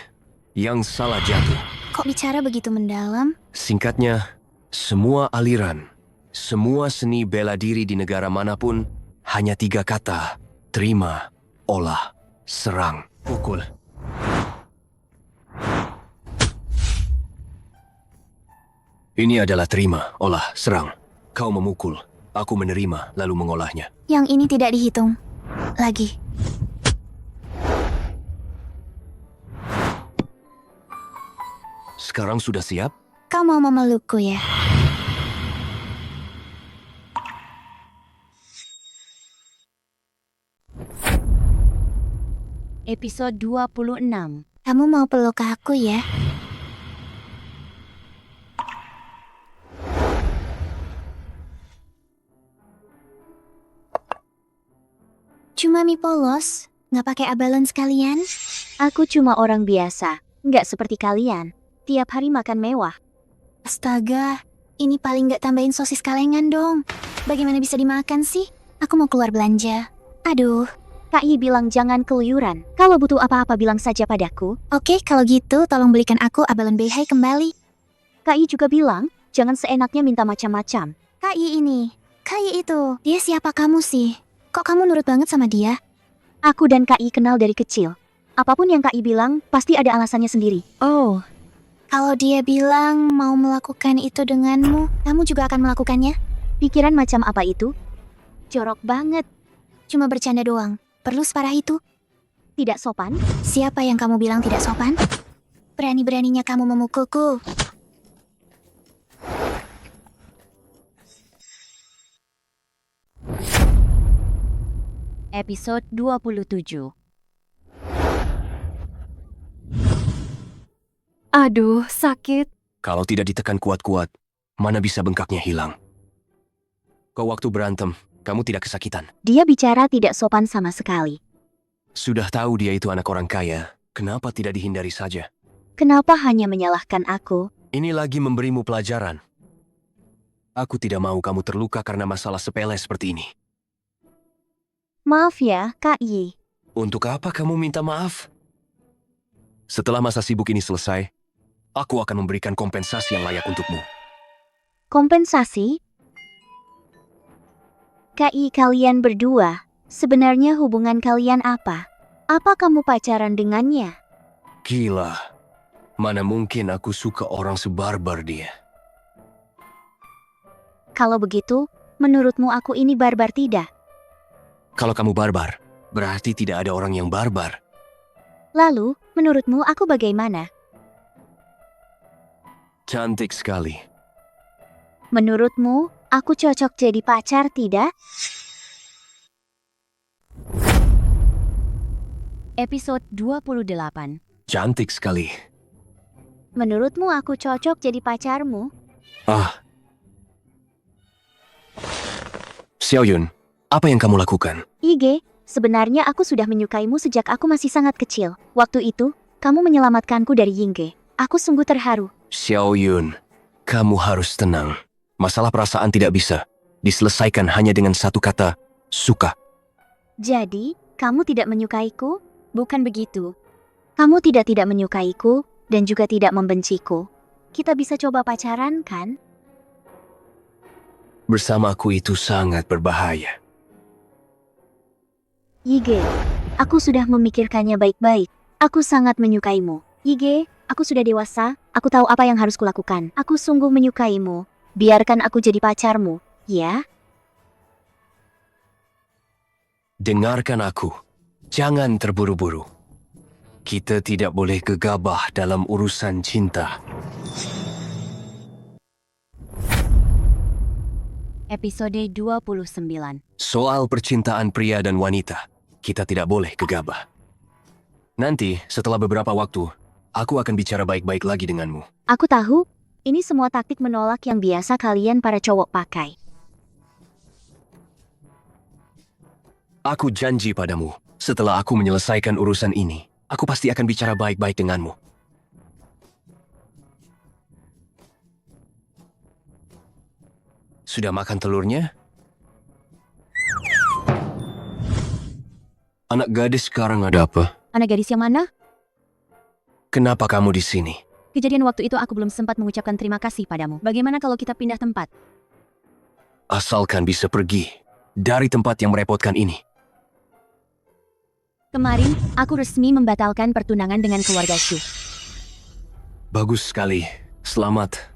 yang salah jatuh. Kok bicara begitu mendalam? Singkatnya, semua aliran, semua seni bela diri di negara manapun, hanya tiga kata. Terima, olah, serang, pukul. Ini adalah terima, olah, serang. Kau memukul, aku menerima, lalu mengolahnya. Yang ini tidak dihitung. Lagi. Sekarang sudah siap? Kau mau memelukku ya? Episode 26. Kamu mau peluk aku ya? Cuma mie polos, nggak pakai abalon sekalian? Aku cuma orang biasa, nggak seperti kalian. Tiap hari makan mewah. Astaga, ini paling nggak tambahin sosis kalengan dong. Bagaimana bisa dimakan sih? Aku mau keluar belanja. Aduh. Kak Yi bilang jangan keluyuran. Kalau butuh apa-apa bilang saja padaku. Oke, kalau gitu tolong belikan aku abalon behai kembali. Kak Yi juga bilang, jangan seenaknya minta macam-macam. Kak Yi ini, Kak Yi itu, dia siapa kamu sih? Kok kamu nurut banget sama dia? Aku dan Kak Yi kenal dari kecil. Apapun yang Kak Yi bilang, pasti ada alasannya sendiri. Oh. Kalau dia bilang mau melakukan itu denganmu, kamu juga akan melakukannya? Pikiran macam apa itu? Jorok banget. Cuma bercanda doang. Perlu separah itu? Tidak sopan? Siapa yang kamu bilang tidak sopan? Berani-beraninya kamu memukulku. Episode 27. Aduh, sakit. Kalau tidak ditekan kuat-kuat, mana bisa bengkaknya hilang. Kau waktu berantem, kamu tidak kesakitan. Dia bicara tidak sopan sama sekali. Sudah tahu dia itu anak orang kaya, kenapa tidak dihindari saja? Kenapa hanya menyalahkan aku? Ini lagi memberimu pelajaran. Aku tidak mau kamu terluka karena masalah sepele seperti ini. Maaf ya, Kak Yi. Untuk apa kamu minta maaf? Setelah masa sibuk ini selesai, aku akan memberikan kompensasi yang layak untukmu. Kompensasi? Kak Yi, kalian berdua, sebenarnya hubungan kalian apa? Apa kamu pacaran dengannya? Gila, mana mungkin aku suka orang sebarbar dia. Kalau begitu, menurutmu aku ini barbar tidak? Kalau kamu barbar, berarti tidak ada orang yang barbar. Lalu, menurutmu aku bagaimana? Cantik sekali. Menurutmu, aku cocok jadi pacar tidak? Episode 28. Cantik sekali. Menurutmu aku cocok jadi pacarmu? Xiaoyun, apa yang kamu lakukan? Ige, sebenarnya aku sudah menyukaimu sejak aku masih sangat kecil. Waktu itu, kamu menyelamatkanku dari Yingge. Aku sungguh terharu. Xiaoyun, kamu harus tenang. Masalah perasaan tidak bisa diselesaikan hanya dengan satu kata, suka. Jadi, kamu tidak menyukaiku? Bukan begitu. Kamu tidak menyukaiku dan juga tidak membenciku. Kita bisa coba pacaran, kan? Bersamaku itu sangat berbahaya. Yige, aku sudah memikirkannya baik-baik. Aku sangat menyukaimu. Yige, aku sudah dewasa, aku tahu apa yang harus kulakukan. Aku sungguh menyukaimu. Biarkan aku jadi pacarmu, ya? Dengarkan aku. Jangan terburu-buru. Kita tidak boleh gegabah dalam urusan cinta. Episode 29. Soal percintaan pria dan wanita, kita tidak boleh gegabah. Nanti, setelah beberapa waktu, aku akan bicara baik-baik lagi denganmu. Aku tahu, ini semua taktik menolak yang biasa kalian para cowok pakai. Aku janji padamu, setelah aku menyelesaikan urusan ini, aku pasti akan bicara baik-baik denganmu. Sudah makan telurnya? Anak gadis sekarang ada apa? Anak gadis yang mana? Kenapa kamu di sini? Kejadian waktu itu aku belum sempat mengucapkan terima kasih padamu. Bagaimana kalau kita pindah tempat? Asalkan bisa pergi dari tempat yang merepotkan ini. Kemarin, aku resmi membatalkan pertunangan dengan keluarga Shu. Bagus sekali. Selamat.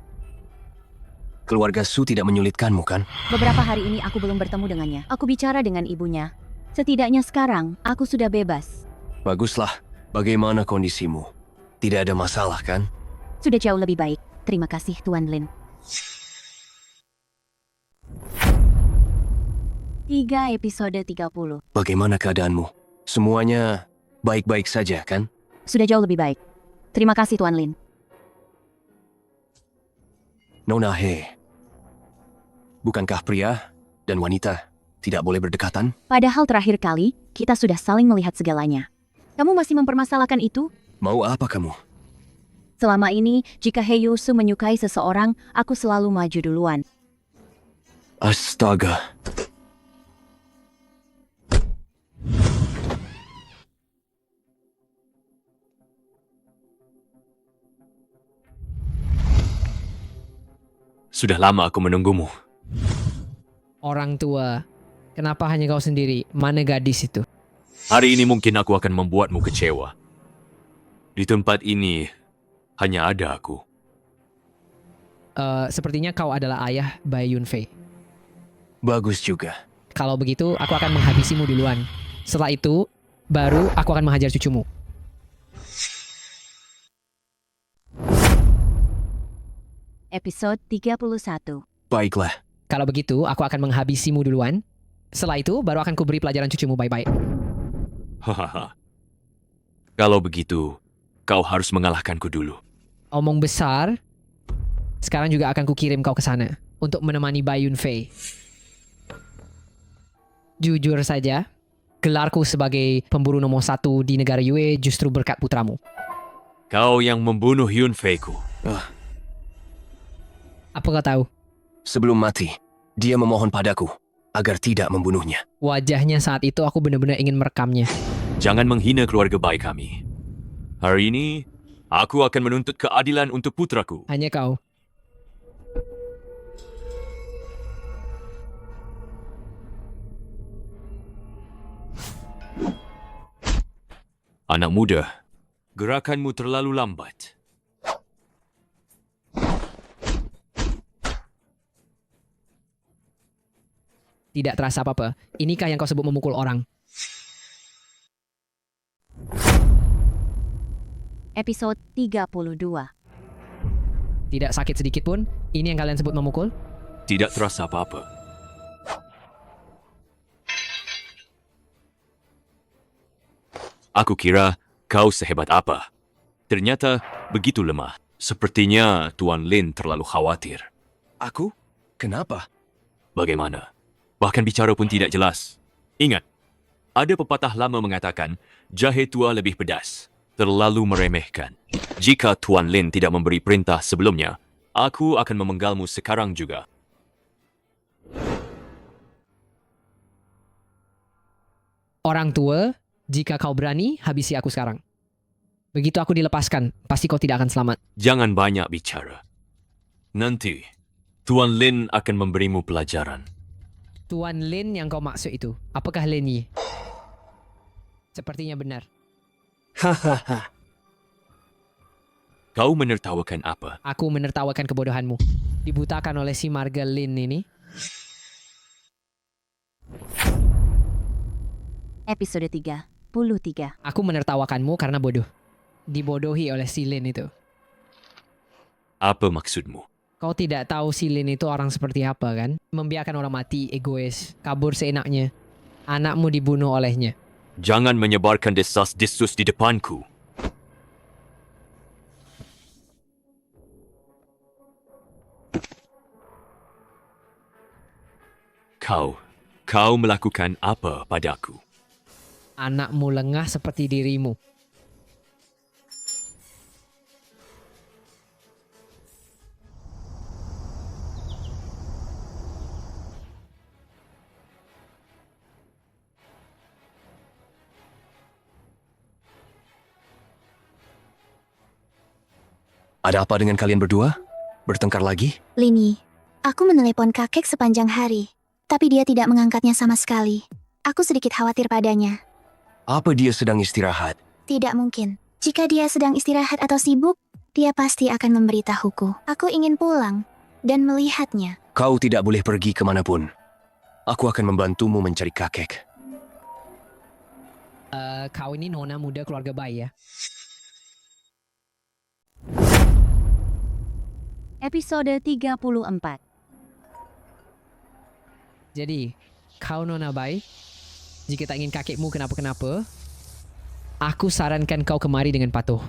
Keluarga Su tidak menyulitkanmu, kan? Beberapa hari ini aku belum bertemu dengannya. Aku bicara dengan ibunya. Setidaknya sekarang, aku sudah bebas. Baguslah. Bagaimana kondisimu? Tidak ada masalah, kan? Sudah jauh lebih baik. Terima kasih, Tuan Lin. 3 episode 30. Bagaimana keadaanmu? Semuanya baik-baik saja, kan? Sudah jauh lebih baik. Terima kasih, Tuan Lin. Nona He, bukankah pria dan wanita tidak boleh berdekatan? Padahal terakhir kali, kita sudah saling melihat segalanya. Kamu masih mempermasalahkan itu? Mau apa kamu? Selama ini, jika He Yusu menyukai seseorang, aku selalu maju duluan. Astaga. Sudah lama aku menunggumu. Orang tua, kenapa hanya kau sendiri? Mana gadis itu? Hari ini mungkin aku akan membuatmu kecewa. Di tempat ini, hanya ada aku. Sepertinya kau adalah ayah Bai Yunfei. Bagus juga. Kalau begitu, aku akan menghabisimu duluan. Setelah itu, baru aku akan menghajar cucumu. Episode 31. Baiklah. Kalau begitu, aku akan menghabisimu duluan. Setelah itu, baru akan kuberi pelajaran cucumu baik-baik. Hahaha. Kalau begitu, kau harus mengalahkanku dulu. Omong besar. Sekarang juga akan kukirim kau ke sana untuk menemani Bai Yunfei. Jujur saja, gelarku sebagai pemburu nomor 1 di negara Yue justru berkat putramu. Kau yang membunuh Yunfei-ku. Apa kau tahu? Sebelum mati, dia memohon padaku agar tidak membunuhnya. Wajahnya saat itu aku benar-benar ingin merekamnya. Jangan menghina keluarga baik kami. Hari ini, aku akan menuntut keadilan untuk putraku. Hanya kau. Anak muda, gerakanmu terlalu lambat. Tidak terasa apa-apa. Inikah yang kau sebut memukul orang? Episode 32. Tidak sakit sedikit pun? Ini yang kalian sebut memukul? Tidak terasa apa-apa. Aku kira kau sehebat apa. Ternyata begitu lemah. Sepertinya Tuan Lin terlalu khawatir. Aku? Kenapa? Bagaimana? Bahkan bicara pun tidak jelas. Ingat, ada pepatah lama mengatakan, jahe tua lebih pedas. Terlalu meremehkan. Jika Tuan Lin tidak memberi perintah sebelumnya, aku akan memenggalmu sekarang juga. Orang tua, jika kau berani, habisi aku sekarang. Begitu aku dilepaskan, pasti kau tidak akan selamat. Jangan banyak bicara. Nanti, Tuan Lin akan memberimu pelajaran. Tuan Lin yang kau maksud itu, apakah Lin Yi? Sepertinya benar. Hahaha. Kau menertawakan apa? Aku menertawakan kebodohanmu. Dibutakan oleh si marga Lin ini. Episode 33. Aku menertawakanmu karena bodoh. Dibodohi oleh si Lin itu. Apa maksudmu? Kau tidak tahu si Lin itu orang seperti apa kan? Membiarkan orang mati, egois, kabur seenaknya. Anakmu dibunuh olehnya. Jangan menyebarkan desas-desus di depanku. Kau melakukan apa padaku? Anakmu lengah seperti dirimu. Ada apa dengan kalian berdua? Bertengkar lagi? Lini, aku menelepon kakek sepanjang hari, tapi dia tidak mengangkatnya sama sekali. Aku sedikit khawatir padanya. Apa dia sedang istirahat? Tidak mungkin. Jika dia sedang istirahat atau sibuk, dia pasti akan memberitahuku. Aku ingin pulang dan melihatnya. Kau tidak boleh pergi kemanapun. Aku akan membantumu mencari kakek. Kau ini nona muda keluarga Bai ya? Episode 34. Jadi, kau nona Bai, jika tak ingin kakekmu kenapa-kenapa, aku sarankan kau kemari dengan patuh.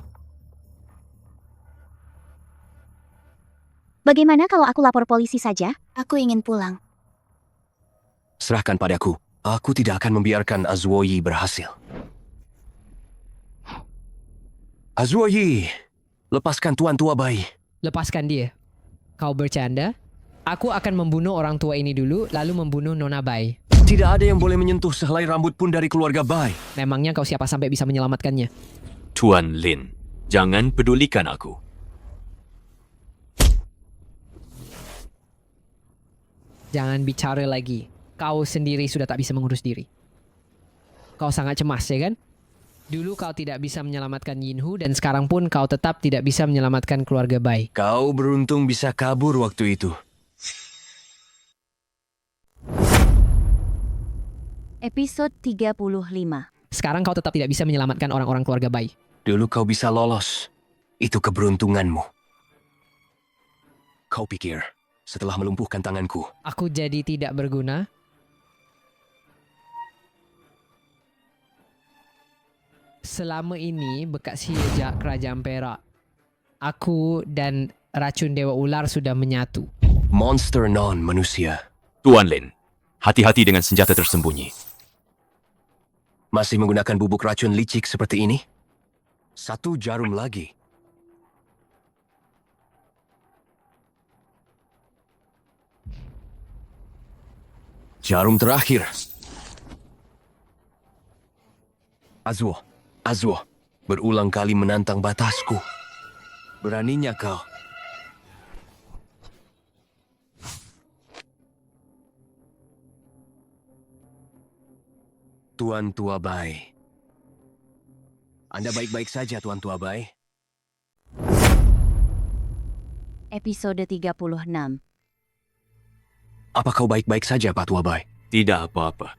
Bagaimana kalau aku lapor polisi saja? Aku ingin pulang. Serahkan padaku. Aku tidak akan membiarkan Azwoyi berhasil. Azwoyi, lepaskan Tuan Tua Bai. Lepaskan dia. Kau bercanda? Aku akan membunuh orang tua ini dulu, lalu membunuh nona Bai. Tidak ada yang boleh menyentuh sehelai rambut pun dari keluarga Bai. Memangnya kau siapa sampai bisa menyelamatkannya? Tuan Lin, jangan pedulikan aku. Jangan bicara lagi. Kau sendiri sudah tak bisa mengurus diri. Kau sangat cemas, ya kan? Dulu kau tidak bisa menyelamatkan Yinhu dan sekarang pun kau tetap tidak bisa menyelamatkan keluarga Bai. Kau beruntung bisa kabur waktu itu. Episode 35. Sekarang kau tetap tidak bisa menyelamatkan orang-orang keluarga Bai. Dulu kau bisa lolos. Itu keberuntunganmu. Kau pikir setelah melumpuhkan tanganku, Aku jadi tidak berguna? Selama ini bekas jejak kerajaan Perak, aku dan racun Dewa Ular sudah menyatu. Monster non-manusia. Tuan Lin, hati-hati dengan senjata tersembunyi. Masih menggunakan bubuk racun licik seperti ini? 1 jarum lagi. Jarum terakhir. Azwo, berulang kali menantang batasku. Beraninya kau. Tuan Tua Bai. Anda baik-baik saja, Tuan Tua Bai. Episode 36. Apa kau baik-baik saja, Pak Tua Bai? Tidak apa-apa.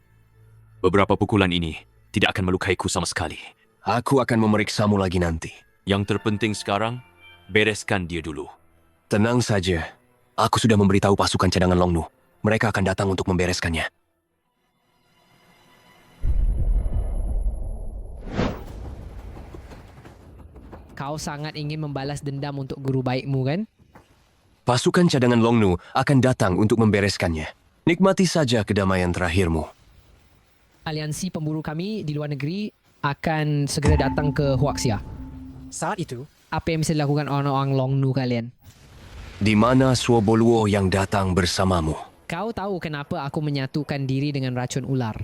Beberapa pukulan ini tidak akan melukaiku sama sekali. Aku akan memeriksamu lagi nanti. Yang terpenting sekarang, bereskan dia dulu. Tenang saja. Aku sudah memberitahu pasukan cadangan Longnu. Mereka akan datang untuk membereskannya. Kau sangat ingin membalas dendam untuk guru baikmu, kan? Pasukan cadangan Longnu akan datang untuk membereskannya. Nikmati saja kedamaian terakhirmu. Aliansi pemburu kami di luar negeri akan segera datang ke Huaxia. Saat itu, Apa yang bisa dilakukan orang-orang Longnu kalian? Di mana Suoboluo yang datang bersamamu? Kau tahu kenapa aku menyatukan diri dengan racun ular?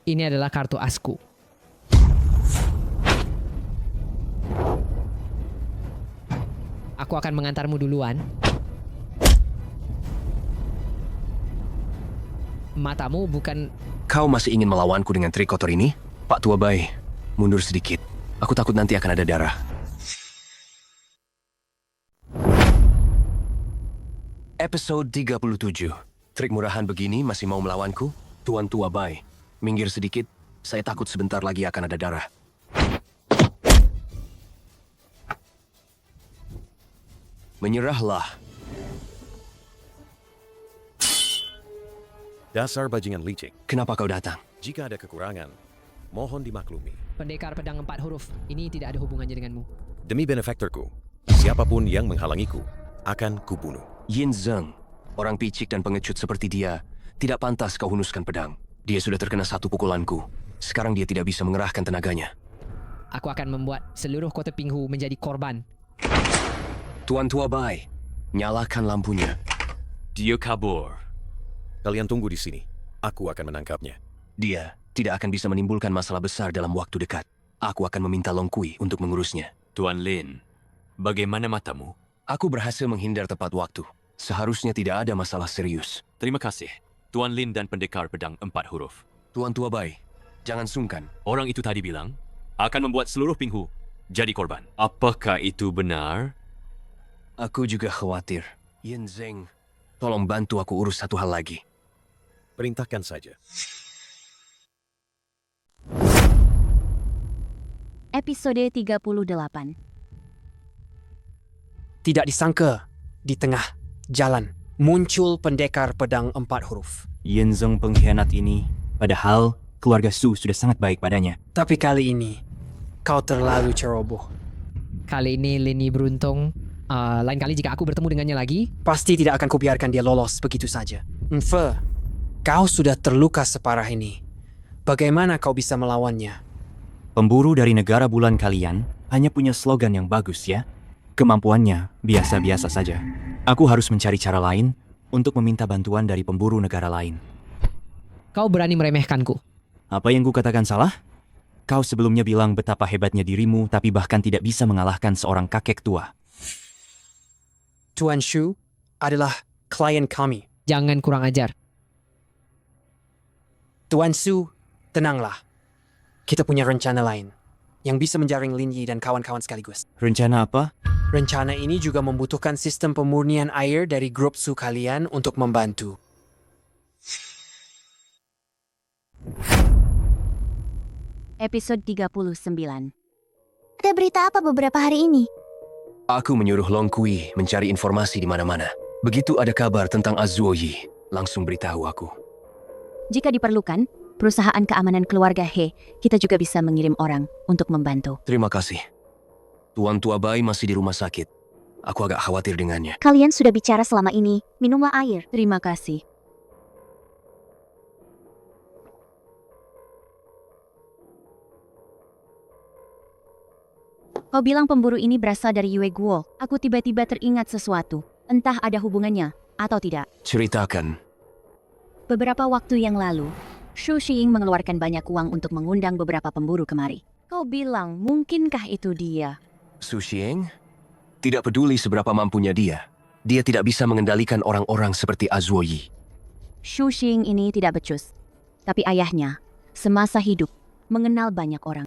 Ini adalah kartu asku. Aku akan mengantarmu duluan. Matamu bukan... Kau masih ingin melawanku dengan trik kotor ini? Pak Tua Bai, mundur sedikit. Aku takut nanti akan ada darah. Episode 37. Trik murahan begini masih mau melawanku? Tuan Tua Bai, minggir sedikit. Saya takut sebentar lagi akan ada darah. Menyerahlah. Dasar bajingan licik. Kenapa kau datang? Jika ada kekurangan, mohon dimaklumi. Pendekar pedang 4 huruf. Ini tidak ada hubungannya denganmu. Demi benefaktorku, siapapun yang menghalangiku akan kubunuh. Yin Zeng, orang picik dan pengecut seperti dia, tidak pantas kau hunuskan pedang. Dia sudah terkena 1 pukulanku. Sekarang dia tidak bisa mengerahkan tenaganya. Aku akan membuat seluruh kota Pinghu menjadi korban. Tuan Tua Bai, nyalakan lampunya. Dia kabur. Kalian tunggu di sini. Aku akan menangkapnya. Dia tidak akan bisa menimbulkan masalah besar dalam waktu dekat. Aku akan meminta Long Kui untuk mengurusnya. Tuan Lin, bagaimana matamu? Aku berhasil menghindar tepat waktu. Seharusnya tidak ada masalah serius. Terima kasih, Tuan Lin dan pendekar pedang 4 huruf. Tuan Tua Bai, jangan sungkan. Orang itu tadi bilang akan membuat seluruh Pinghu jadi korban. Apakah itu benar? Aku juga khawatir. Yin Zeng, tolong bantu aku urus satu hal lagi. Perintahkan saja. Episode 38. tidak disangka, di tengah jalan, muncul pendekar pedang 4 huruf. Yin Zeng pengkhianat ini, padahal keluarga Su sudah sangat baik padanya. Tapi kali ini, kau terlalu ceroboh. Kali ini Lini beruntung. Lain kali jika aku bertemu dengannya lagi, Pasti tidak akan kubiarkan dia lolos begitu saja. Enfe, kau sudah terluka separah ini. Bagaimana kau bisa melawannya? Pemburu dari negara bulan kalian hanya punya slogan yang bagus ya. Kemampuannya biasa-biasa saja. Aku harus mencari cara lain untuk meminta bantuan dari pemburu negara lain. kau berani meremehkanku. Apa yang kukatakan salah? Kau sebelumnya bilang betapa hebatnya dirimu tapi bahkan tidak bisa mengalahkan seorang kakek tua. Tuan Shu adalah klien kami. Jangan kurang ajar. Tuan Su, tenanglah. Kita punya rencana lain yang bisa menjaring Lin Yi dan kawan-kawan sekaligus. Rencana apa? Rencana ini juga membutuhkan sistem pemurnian air dari grup Su kalian untuk membantu. Episode 39. Ada berita apa beberapa hari ini? Aku menyuruh Long Kui mencari informasi di mana-mana. Begitu ada kabar tentang Azuo Yi, langsung beritahu aku. Jika diperlukan, Perusahaan keamanan keluarga He, kita juga bisa mengirim orang untuk membantu. Terima kasih. Tuan tua bayi masih di rumah sakit. Aku agak khawatir dengannya. Kalian sudah bicara selama ini. Minumlah air. Terima kasih. Kau bilang pemburu ini berasal dari Yue Guo. Aku tiba-tiba teringat sesuatu. Entah ada hubungannya atau tidak. Ceritakan. Beberapa waktu yang lalu, Shu Xiying mengeluarkan banyak uang untuk mengundang beberapa pemburu kemari. Kau bilang, mungkinkah itu dia? Su Xieng? Tidak peduli seberapa mampunya dia. Dia tidak bisa mengendalikan orang-orang seperti Azuo Yi. Shu Xiying ini tidak becus. Tapi ayahnya, semasa hidup, mengenal banyak orang.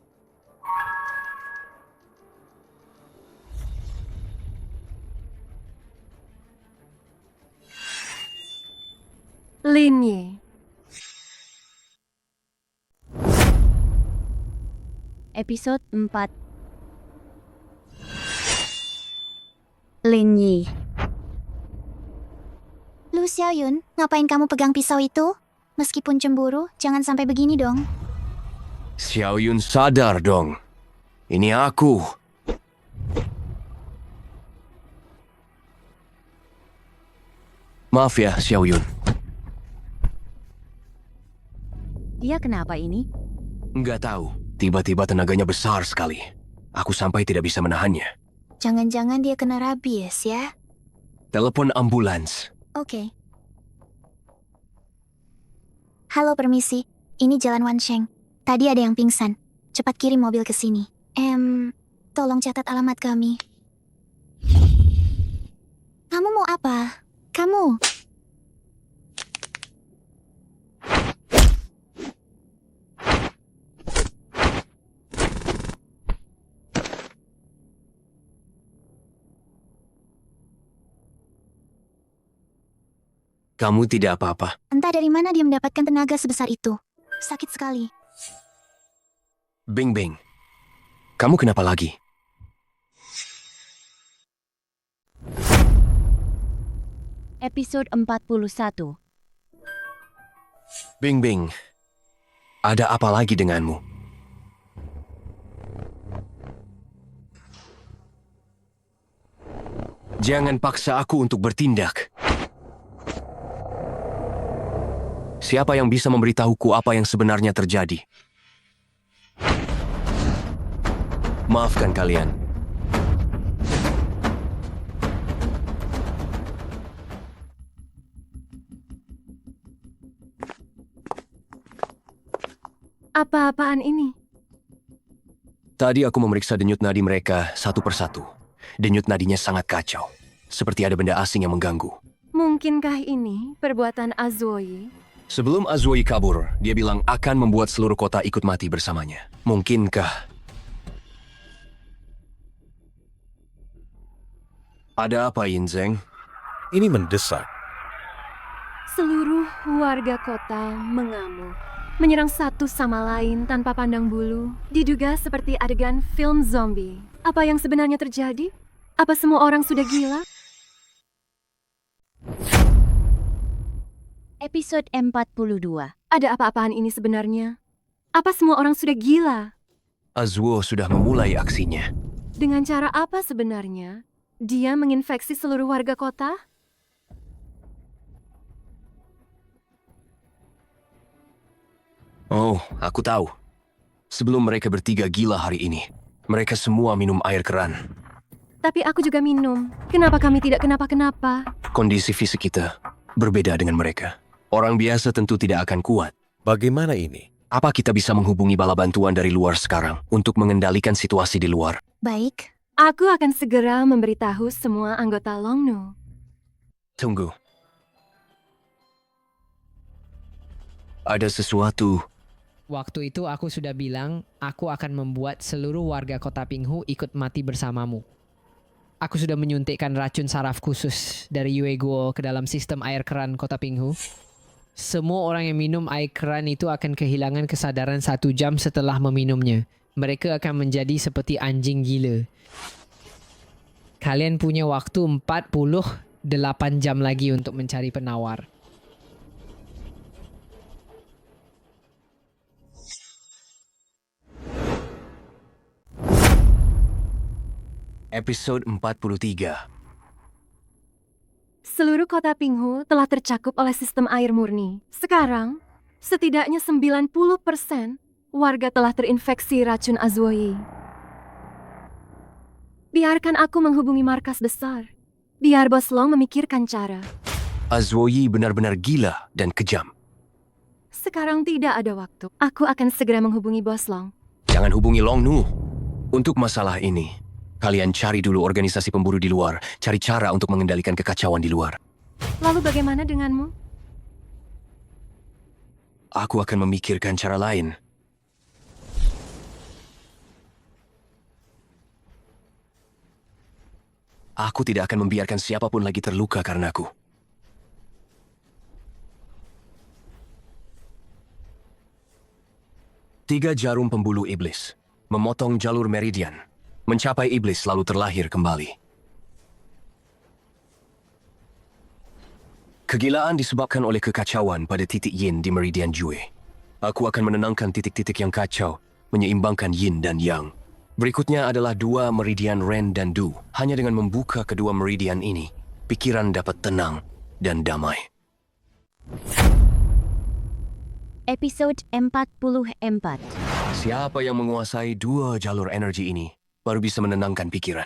Lin Yi. Episode 4. Lin Yi. Lu Xiaoyun, ngapain kamu pegang pisau itu? Meskipun cemburu, jangan sampai begini dong. Xiaoyun sadar dong. Ini aku. Maaf ya, Xiaoyun. Dia kenapa ini? Nggak tahu. Tiba-tiba tenaganya besar sekali. Aku sampai tidak bisa menahannya. Jangan-jangan dia kena rabies ya? Telepon ambulans. Oke. Halo permisi, ini Jalan Wansheng. Tadi ada yang pingsan. Cepat kirim mobil ke sini. Tolong catat alamat kami. Kamu mau apa? Kamu? Kamu tidak apa-apa. Entah dari mana dia mendapatkan tenaga sebesar itu. Sakit sekali. Bing Bing. Kamu kenapa lagi? Episode 41. Bing Bing. Ada apa lagi denganmu? Jangan paksa aku untuk bertindak. Siapa yang bisa memberitahuku apa yang sebenarnya terjadi? Maafkan kalian. Apa-apaan ini? Tadi aku memeriksa denyut nadi mereka satu persatu. Denyut nadinya sangat kacau. Seperti ada benda asing yang mengganggu. Mungkinkah ini perbuatan Azuo Yi? Sebelum Azuo Yi kabur, dia bilang akan membuat seluruh kota ikut mati bersamanya. Mungkinkah? Ada apa, Yin Zeng? Ini mendesak. Seluruh warga kota mengamuk. Menyerang satu sama lain tanpa pandang bulu. Diduga seperti adegan film zombie. Apa yang sebenarnya terjadi? Apa semua orang sudah gila? Episode 42. Ada apa-apaan ini sebenarnya? Apa semua orang sudah gila? Azuo sudah memulai aksinya. Dengan cara apa sebenarnya? Dia menginfeksi seluruh warga kota? Oh, aku tahu. Sebelum mereka bertiga gila hari ini, mereka semua minum air keran. Tapi aku juga minum. Kenapa kami tidak kenapa-kenapa? Kondisi fisik kita berbeda dengan mereka. Orang biasa tentu tidak akan kuat. Bagaimana ini? Apa kita bisa menghubungi bala bantuan dari luar sekarang untuk mengendalikan situasi di luar? Baik. Aku akan segera memberitahu semua anggota Longnu. Tunggu. Ada sesuatu. Waktu itu aku sudah bilang, aku akan membuat seluruh warga kota Pinghu ikut mati bersamamu. Aku sudah menyuntikkan racun saraf khusus dari Yue Guo ke dalam sistem air keran kota Pinghu. Semua orang yang minum air keran itu akan kehilangan kesadaran 1 jam setelah meminumnya. Mereka akan menjadi seperti anjing gila. Kalian punya waktu 48 jam lagi untuk mencari penawar. Episode 43. Seluruh kota Pinghu telah tercakup oleh sistem air murni. Sekarang, setidaknya 90% warga telah terinfeksi racun Azuoyi. Biarkan aku menghubungi markas besar. Biar Bos Long memikirkan cara. Azuoyi benar-benar gila dan kejam. Sekarang tidak ada waktu. Aku akan segera menghubungi Bos Long. Jangan hubungi Long Nu. Untuk masalah ini, kalian cari dulu organisasi pemburu di luar. Cari cara untuk mengendalikan kekacauan di luar. Lalu bagaimana denganmu? Aku akan memikirkan cara lain. Aku tidak akan membiarkan siapapun lagi terluka karenaku. Tiga jarum pembuluh iblis memotong jalur meridian, mencapai iblis lalu terlahir kembali. Kegilaan disebabkan oleh kekacauan pada titik yin di meridian Jue. Aku akan menenangkan titik-titik yang kacau, menyeimbangkan yin dan yang. Berikutnya adalah dua meridian Ren dan Du. Hanya dengan membuka kedua meridian ini, pikiran dapat tenang dan damai. Episode 44. Siapa yang menguasai dua jalur energi ini, baru bisa menenangkan pikiran.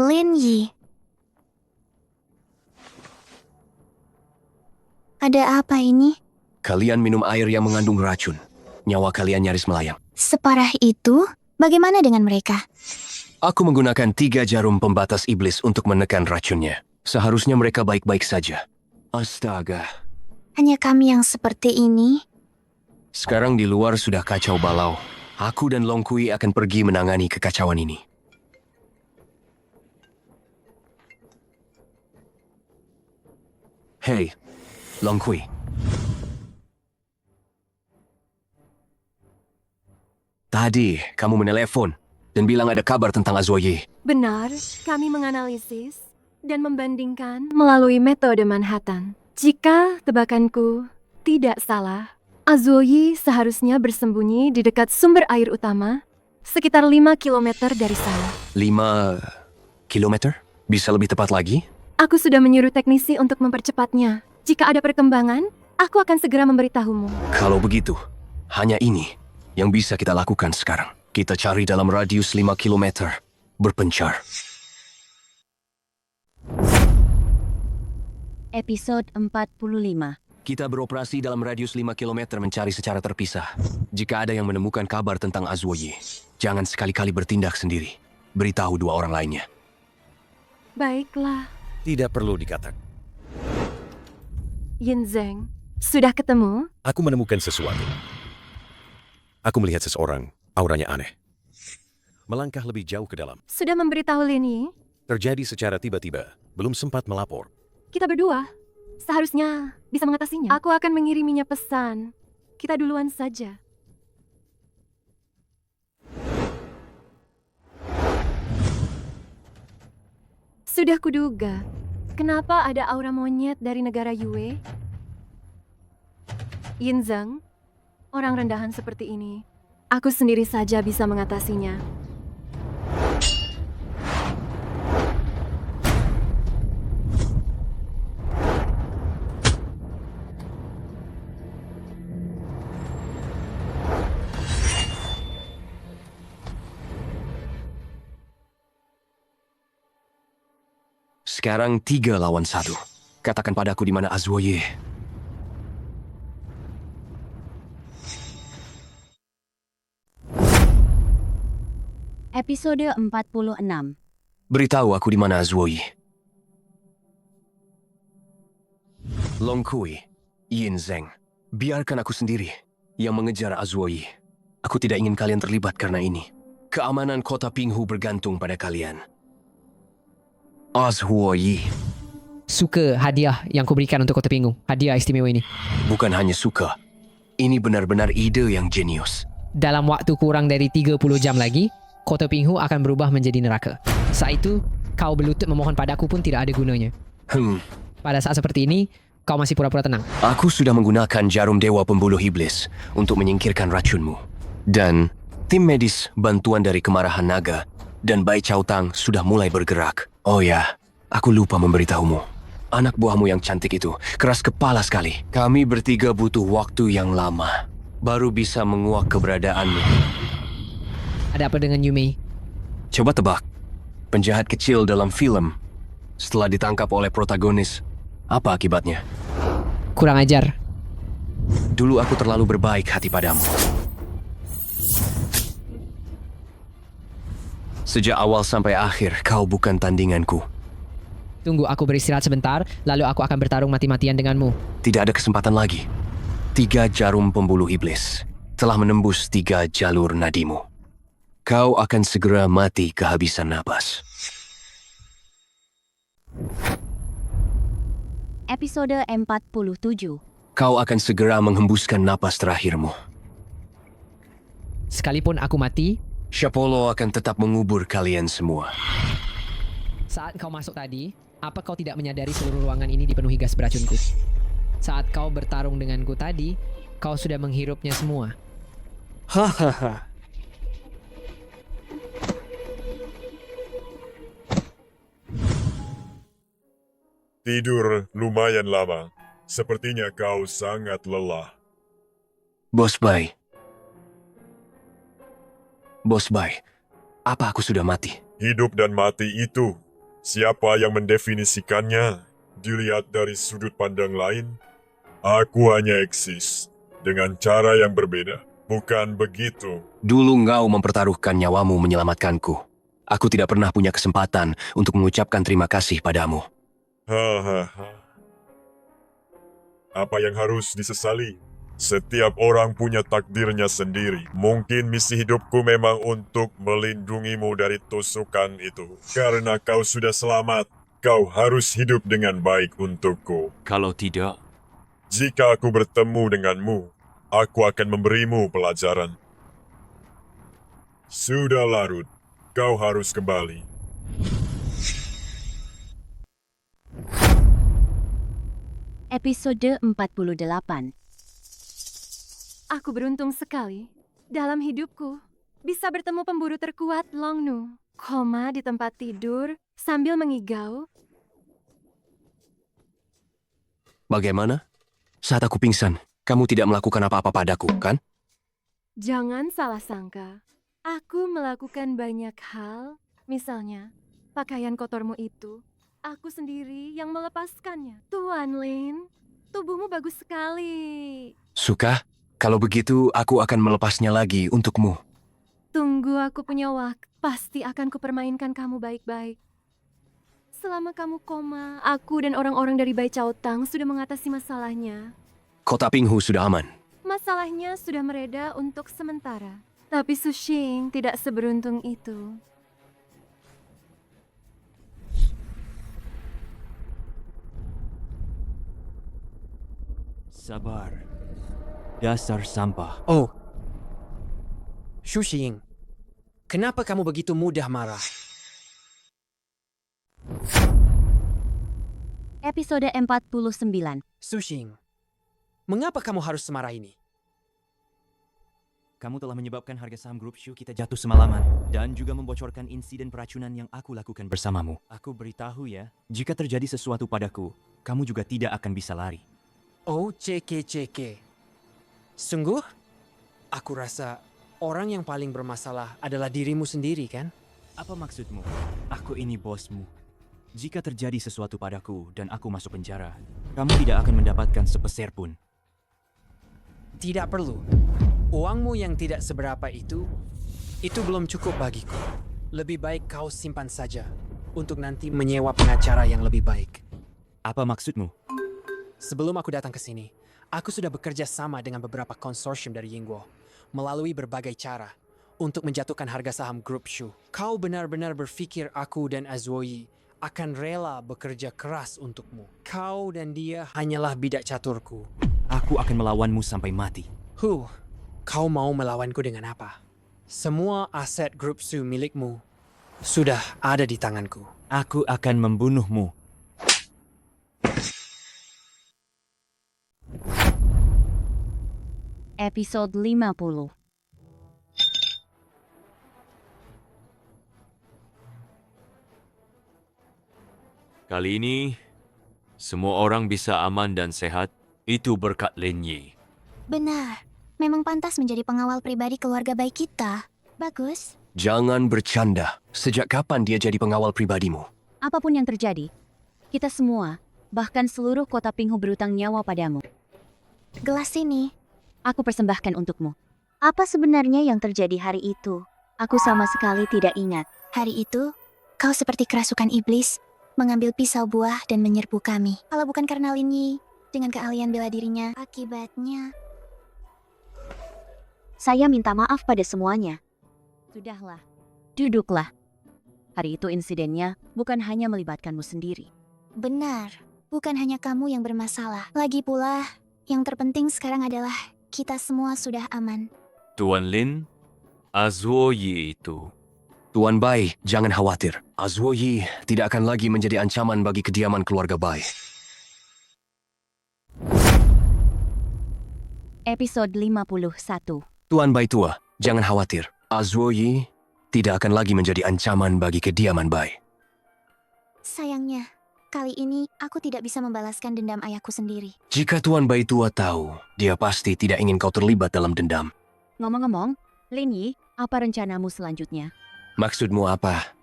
Lin Yi. Ada apa ini? Kalian minum air yang mengandung racun. Nyawa kalian nyaris melayang. Separah itu? Bagaimana dengan mereka? Aku menggunakan 3 jarum pembatas iblis untuk menekan racunnya. Seharusnya mereka baik-baik saja. Astaga. Hanya kami yang seperti ini? Sekarang di luar sudah kacau balau. Aku dan Long Kui akan pergi menangani kekacauan ini. Hei, Long Kui. Tadi kamu menelepon dan bilang ada kabar tentang Azuoyi. Benar, kami menganalisis dan membandingkan melalui metode Manhattan. Jika tebakanku tidak salah, Azuoyi seharusnya bersembunyi di dekat sumber air utama, sekitar 5 km dari sana. 5 kilometer? Bisa lebih tepat lagi? Aku sudah menyuruh teknisi untuk mempercepatnya. Jika ada perkembangan, aku akan segera memberitahumu. Kalau begitu, hanya ini yang bisa kita lakukan sekarang. Kita cari dalam radius 5 km, berpencar. Episode 45. Kita beroperasi dalam radius 5 km mencari secara terpisah. Jika ada yang menemukan kabar tentang Azuoyi, jangan sekali-kali bertindak sendiri. Beritahu 2 orang lainnya. Baiklah, Tidak perlu dikatakan. Yin Zheng. Sudah ketemu? Aku menemukan sesuatu. Aku melihat seseorang, auranya aneh. Melangkah lebih jauh ke dalam. Sudah memberitahu Lin Yi? Terjadi secara tiba-tiba, belum sempat melapor. Kita berdua seharusnya bisa mengatasinya. Aku akan mengiriminya pesan. Kita duluan saja. Sudah kuduga. Kenapa ada aura monyet dari negara Yue? Yin Zheng, orang rendahan seperti ini, aku sendiri saja bisa mengatasinya. Sekarang 3 lawan 1. Katakan padaku di mana Azuoyi. Episode 46. Beritahu aku di mana Azuoyi. Long Kui, Yin Zheng, biarkan aku sendiri yang mengejar Azuoyi. Aku tidak ingin kalian terlibat karena ini. Keamanan kota Pinghu bergantung pada kalian. Azuoyi. Suka hadiah yang kuberikan untuk Kota Pinghu. Hadiah istimewa ini. Bukan hanya suka. Ini benar-benar ide yang jenius. Dalam waktu kurang dari 30 jam lagi, Kota Pinghu akan berubah menjadi neraka. Saat itu, kau berlutut memohon padaku pun tidak ada gunanya. Pada saat seperti ini, kau masih pura-pura tenang. Aku sudah menggunakan jarum dewa pembuluh iblis untuk menyingkirkan racunmu. Dan Tim medis bantuan dari Kemarahan Naga dan Bai Chao Tang sudah mulai bergerak. Oh ya, aku lupa memberitahumu. Anak buahmu yang cantik itu keras kepala sekali. Kami bertiga butuh waktu yang lama baru bisa menguak keberadaanmu. Ada apa dengan Yumei? Coba tebak, penjahat kecil dalam film setelah ditangkap oleh protagonis, apa akibatnya? Kurang ajar. Dulu aku terlalu berbaik hati padamu. Sejak awal sampai akhir, kau bukan tandinganku. Tunggu aku beristirahat sebentar, lalu aku akan bertarung mati-matian denganmu. Tidak ada kesempatan lagi. 3 jarum pembuluh iblis telah menembus 3 jalur nadimu. Kau akan segera mati kehabisan napas. Episode 47. Kau akan segera menghembuskan napas terakhirmu. Sekalipun aku mati, Shapolo akan tetap mengubur kalian semua. saat kau masuk tadi, apa kau tidak menyadari seluruh ruangan ini dipenuhi gas beracunku? Saat kau bertarung denganku tadi, kau sudah menghirupnya semua. Hahaha. Tidur lumayan lama. Sepertinya kau sangat lelah. Bos Bai. Bos Bai, apa aku sudah mati? Hidup dan mati itu, siapa yang mendefinisikannya? Dilihat dari sudut pandang lain, aku hanya eksis dengan cara yang berbeda. Bukan begitu? Dulu engkau mempertaruhkan nyawamu menyelamatkanku. Aku tidak pernah punya kesempatan untuk mengucapkan terima kasih padamu. Hahaha. Apa yang harus disesali? Setiap orang punya takdirnya sendiri. Mungkin misi hidupku memang untuk melindungimu dari tusukan itu. Karena kau sudah selamat, kau harus hidup dengan baik untukku. Kalau tidak, Jika aku bertemu denganmu, aku akan memberimu pelajaran. Sudah larut, kau harus kembali. Episode 48. Aku beruntung sekali. Dalam hidupku, bisa bertemu pemburu terkuat Longnu. Koma di tempat tidur sambil mengigau. Bagaimana? Saat aku pingsan, kamu tidak melakukan apa-apa padaku, kan? Jangan salah sangka. Aku melakukan banyak hal. Misalnya, pakaian kotormu itu, aku sendiri yang melepaskannya. Tuan Lin, tubuhmu bagus sekali. Suka? Kalau begitu, aku akan melepasnya lagi untukmu. Tunggu aku punya waktu, pasti akan kupermainkan kamu baik-baik. Selama kamu koma, aku dan orang-orang dari Bai Chao Tang sudah mengatasi masalahnya. Kota Pinghu sudah aman. Masalahnya sudah mereda untuk sementara. Tapi Su Xing tidak seberuntung itu. Sabar. Dasar sampah. Oh. Xu Xing, kenapa kamu begitu mudah marah? Episode 49. Xu Xing, mengapa kamu harus semarah ini? Kamu telah menyebabkan harga saham grup Shu kita jatuh semalaman dan juga membocorkan insiden peracunan yang aku lakukan bersamamu. Aku beritahu ya, jika terjadi sesuatu padaku, kamu juga tidak akan bisa lari. Oh, ceke. Sungguh? Aku rasa orang yang paling bermasalah adalah dirimu sendiri, kan? Apa maksudmu? Aku ini bosmu. Jika terjadi sesuatu padaku dan aku masuk penjara, kamu tidak akan mendapatkan sepeser pun. Tidak perlu. Uangmu yang tidak seberapa itu belum cukup bagiku. Lebih baik kau simpan saja untuk nanti menyewa pengacara yang lebih baik. Apa maksudmu? Sebelum aku datang ke sini, aku sudah bekerja sama dengan beberapa konsorsium dari Yingguo melalui berbagai cara untuk menjatuhkan harga saham grup Shu. Kau benar-benar berpikir aku dan Azuoyi akan rela bekerja keras untukmu. Kau dan dia hanyalah bidak caturku. Aku akan melawanmu sampai mati. Kau mau melawanku dengan apa? Semua aset grup Shu milikmu sudah ada di tanganku. Aku akan membunuhmu. Episode 50. Kali ini, semua orang bisa aman dan sehat. Itu berkat Lin Yi. Benar. Memang pantas menjadi pengawal pribadi keluarga baik kita. Bagus. Jangan bercanda. Sejak kapan dia jadi pengawal pribadimu? Apapun yang terjadi, kita semua, bahkan seluruh kota Pinghu berutang nyawa padamu. Gelas ini. Aku persembahkan untukmu. Apa sebenarnya yang terjadi hari itu? Aku sama sekali tidak ingat. Hari itu, kau seperti kerasukan iblis, mengambil pisau buah dan menyerbu kami. Kalau bukan karena Lin Yi, dengan keahlian bela dirinya, akibatnya... Saya minta maaf pada semuanya. Sudahlah, duduklah. Hari itu insidennya bukan hanya melibatkanmu sendiri. Benar, bukan hanya kamu yang bermasalah. Lagi pula, yang terpenting sekarang adalah kita semua sudah aman. Tuan Lin, Azuo Yi itu. Tuan Bai, jangan khawatir. Azuo Yi tidak akan lagi menjadi ancaman bagi kediaman keluarga Bai. Episode 51. Tuan Bai tua, jangan khawatir. Azuo Yi tidak akan lagi menjadi ancaman bagi kediaman Bai. Sayangnya, kali ini aku tidak bisa membalaskan dendam ayahku sendiri. Jika Tuan Bai tua tahu, dia pasti tidak ingin kau terlibat dalam dendam. Ngomong-ngomong, Lin Yi, apa rencanamu selanjutnya? Maksudmu apa?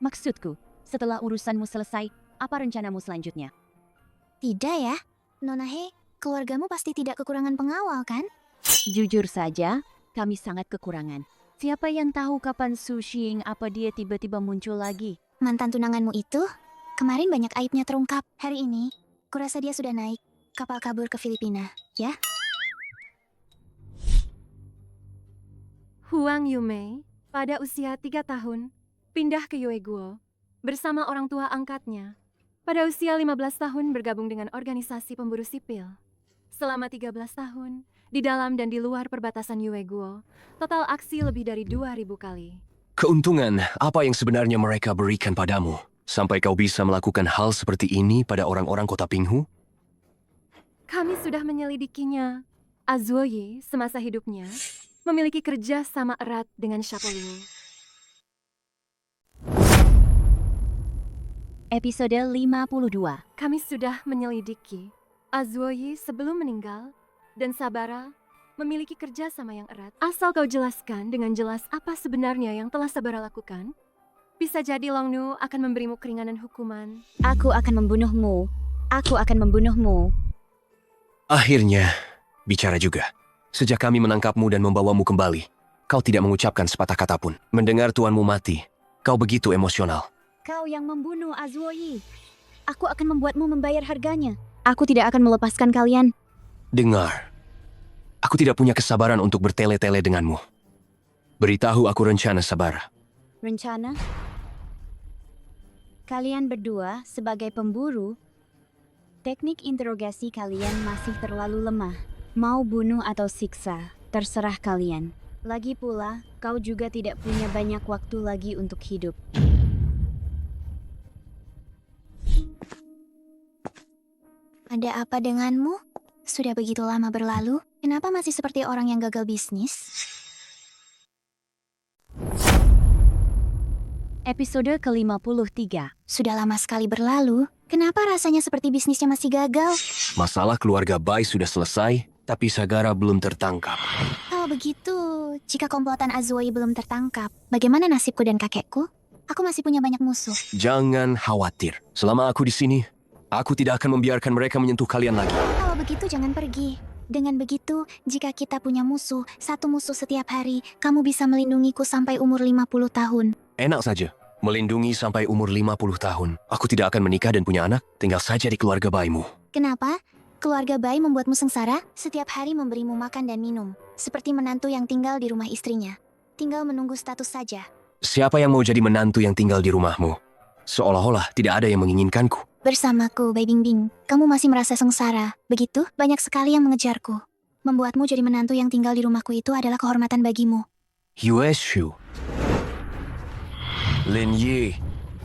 Maksudku, setelah urusanmu selesai, apa rencanamu selanjutnya? Tidak ya, Nona He, keluargamu pasti tidak kekurangan pengawal kan? Jujur saja, kami sangat kekurangan. Siapa yang tahu kapan Su Xing apa dia tiba-tiba muncul lagi? Mantan tunanganmu itu, kemarin banyak aibnya terungkap. Hari ini, kurasa dia sudah naik kapal kabur ke Filipina, ya? Huang Yumei, pada usia 3 tahun, pindah ke Yueguo bersama orang tua angkatnya. Pada usia 15 tahun bergabung dengan organisasi pemburu sipil. Selama 13 tahun, di dalam dan di luar perbatasan Yueguo, total aksi lebih dari 2.000 kali. Keuntungan apa yang sebenarnya mereka berikan padamu? Sampai kau bisa melakukan hal seperti ini pada orang-orang kota Pinghu? Kami sudah menyelidikinya. Azuo Yi, semasa hidupnya, memiliki kerja sama erat dengan Shapoluo. Episode 52. Kami sudah menyelidiki. Azuo Yi sebelum meninggal dan Sabara memiliki kerja sama yang erat. Asal kau jelaskan dengan jelas apa sebenarnya yang telah Sabara lakukan, bisa jadi Longnu akan memberimu keringanan hukuman. Aku akan membunuhmu. Aku akan membunuhmu. Akhirnya, bicara juga. Sejak kami menangkapmu dan membawamu kembali, kau tidak mengucapkan sepatah kata pun. Mendengar tuanmu mati, kau begitu emosional. Kau yang membunuh Azuo Yi. Aku akan membuatmu membayar harganya. Aku tidak akan melepaskan kalian. Dengar, aku tidak punya kesabaran untuk bertele-tele denganmu. Beritahu aku rencana Sabara. Rencana? Kalian berdua sebagai pemburu, teknik interogasi kalian masih terlalu lemah. Mau bunuh atau siksa, terserah kalian. Lagi pula, kau juga tidak punya banyak waktu lagi untuk hidup. Ada apa denganmu? Sudah begitu lama berlalu, kenapa masih seperti orang yang gagal bisnis? Episode ke-53. Sudah lama sekali berlalu, kenapa rasanya seperti bisnisnya masih gagal? Masalah keluarga Bai sudah selesai, tapi Sagara belum tertangkap. Kalau begitu, jika komplotan Azuo Yi belum tertangkap, bagaimana nasibku dan kakekku? Aku masih punya banyak musuh. Jangan khawatir. Selama aku di sini, aku tidak akan membiarkan mereka menyentuh kalian lagi. Kalau begitu jangan pergi. Dengan begitu, jika kita punya musuh, satu musuh setiap hari, kamu bisa melindungiku sampai umur 50 tahun. Enak saja. Melindungi sampai umur 50 tahun. Aku tidak akan menikah dan punya anak, tinggal saja di keluarga Baimu. Kenapa? Keluarga Bai membuatmu sengsara? Setiap hari memberimu makan dan minum. Seperti menantu yang tinggal di rumah istrinya. Tinggal menunggu status saja. Siapa yang mau jadi menantu yang tinggal di rumahmu? Seolah-olah tidak ada yang menginginkanku. Bersamaku, Bai Bingbing, kamu masih merasa sengsara. Begitu, banyak sekali yang mengejarku. Membuatmu jadi menantu yang tinggal di rumahku itu adalah kehormatan bagimu. Yue Shu. Lin Yi.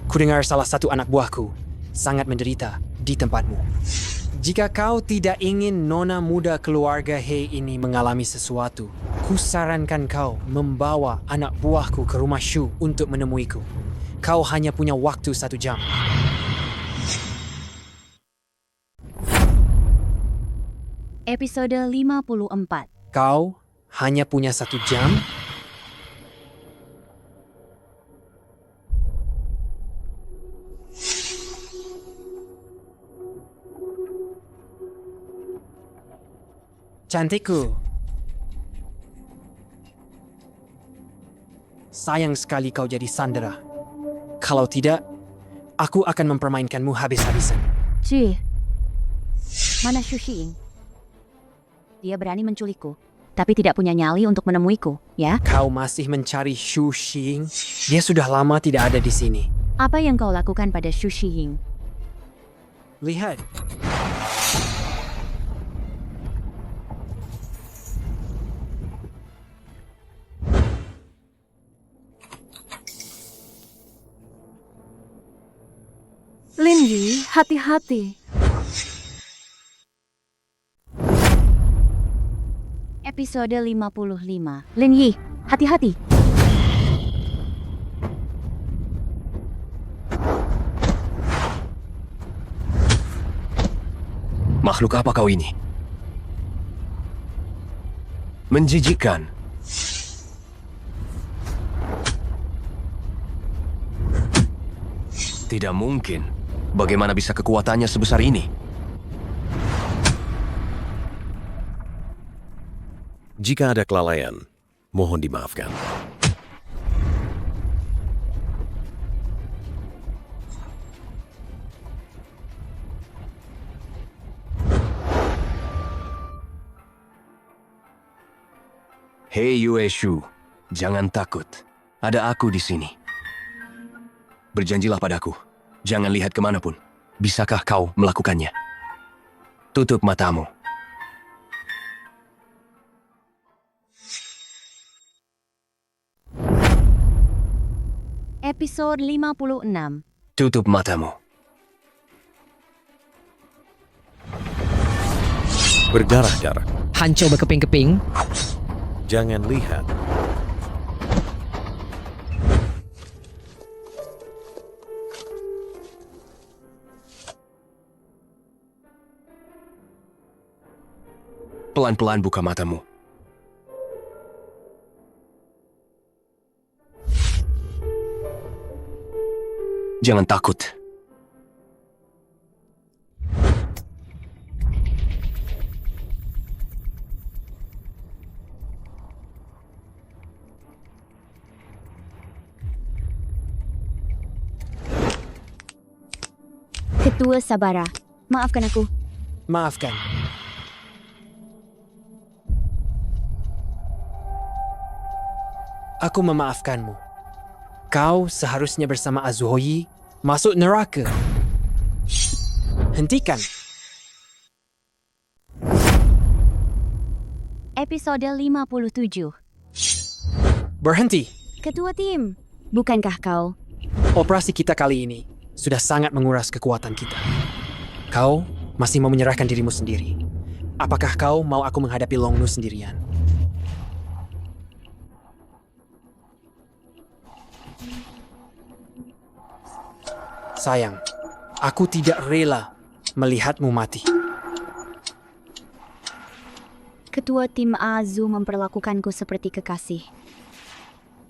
Kudengar salah satu anak buahku sangat menderita di tempatmu. Jika kau tidak ingin nona muda keluarga He ini mengalami sesuatu, kusarankan kau membawa anak buahku ke rumah Shu untuk menemuiku. Kau hanya punya waktu 1 jam. Episode 54. Kau hanya punya 1 jam? Cantikku. Sayang sekali kau jadi Sandra. Kalau tidak, aku akan mempermainkanmu habis-habisan. Cih. Mana Xu Xiying? Dia berani menculikku, tapi tidak punya nyali untuk menemuiku, ya? Kau masih mencari Xu Xing? Dia sudah lama tidak ada di sini. Apa yang kau lakukan pada Xu Xiying? Lihat. Lin Yi, hati-hati. Episode 55. Lin Yi, hati-hati. Makhluk apa kau ini? Menjijikkan. Tidak mungkin. Bagaimana bisa kekuatannya sebesar ini? Jika ada kelalaian, mohon dimaafkan. Hei Yue Shu, jangan takut. Ada aku di sini. Berjanjilah padaku. Jangan lihat kemanapun. Bisakah kau melakukannya? Tutup matamu. Episode 56. Tutup matamu. Berdarah-darah. Hancur berkeping-keping. Jangan lihat. Pelan-pelan buka matamu. Jangan takut. Ketua Sabara, maafkan aku. Maafkan. Aku memaafkanmu. Kau seharusnya bersama Azuhoyi masuk neraka. Hentikan. Episode 57. Berhenti. Ketua tim, bukankah kau? Operasi kita kali ini sudah sangat menguras kekuatan kita. Kau masih mau menyerahkan dirimu sendiri. Apakah kau mau aku menghadapi Longnu sendirian? Sayang, aku tidak rela melihatmu mati. Ketua tim Azu memperlakukanku seperti kekasih.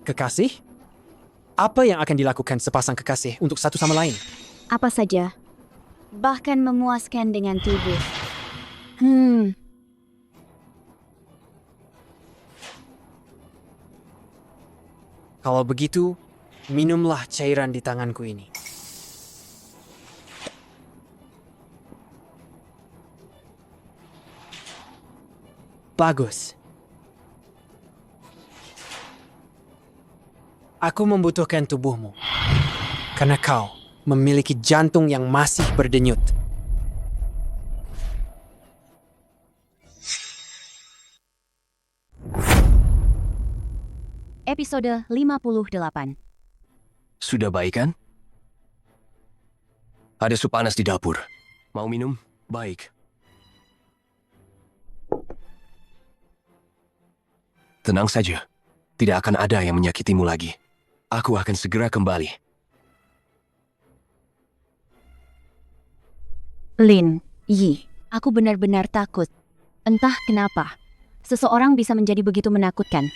Kekasih? Apa yang akan dilakukan sepasang kekasih untuk satu sama lain? Apa saja. Bahkan memuaskan dengan tubuh. Kalau begitu, minumlah cairan di tanganku ini. Bagus. Aku membutuhkan tubuhmu. Karena kau memiliki jantung yang masih berdenyut. Episode 58. Sudah baik kan? Ada sup panas di dapur. Mau minum? Baik. Tenang saja. Tidak akan ada yang menyakitimu lagi. Aku akan segera kembali. Lin Yi, aku benar-benar takut. Entah kenapa, seseorang bisa menjadi begitu menakutkan.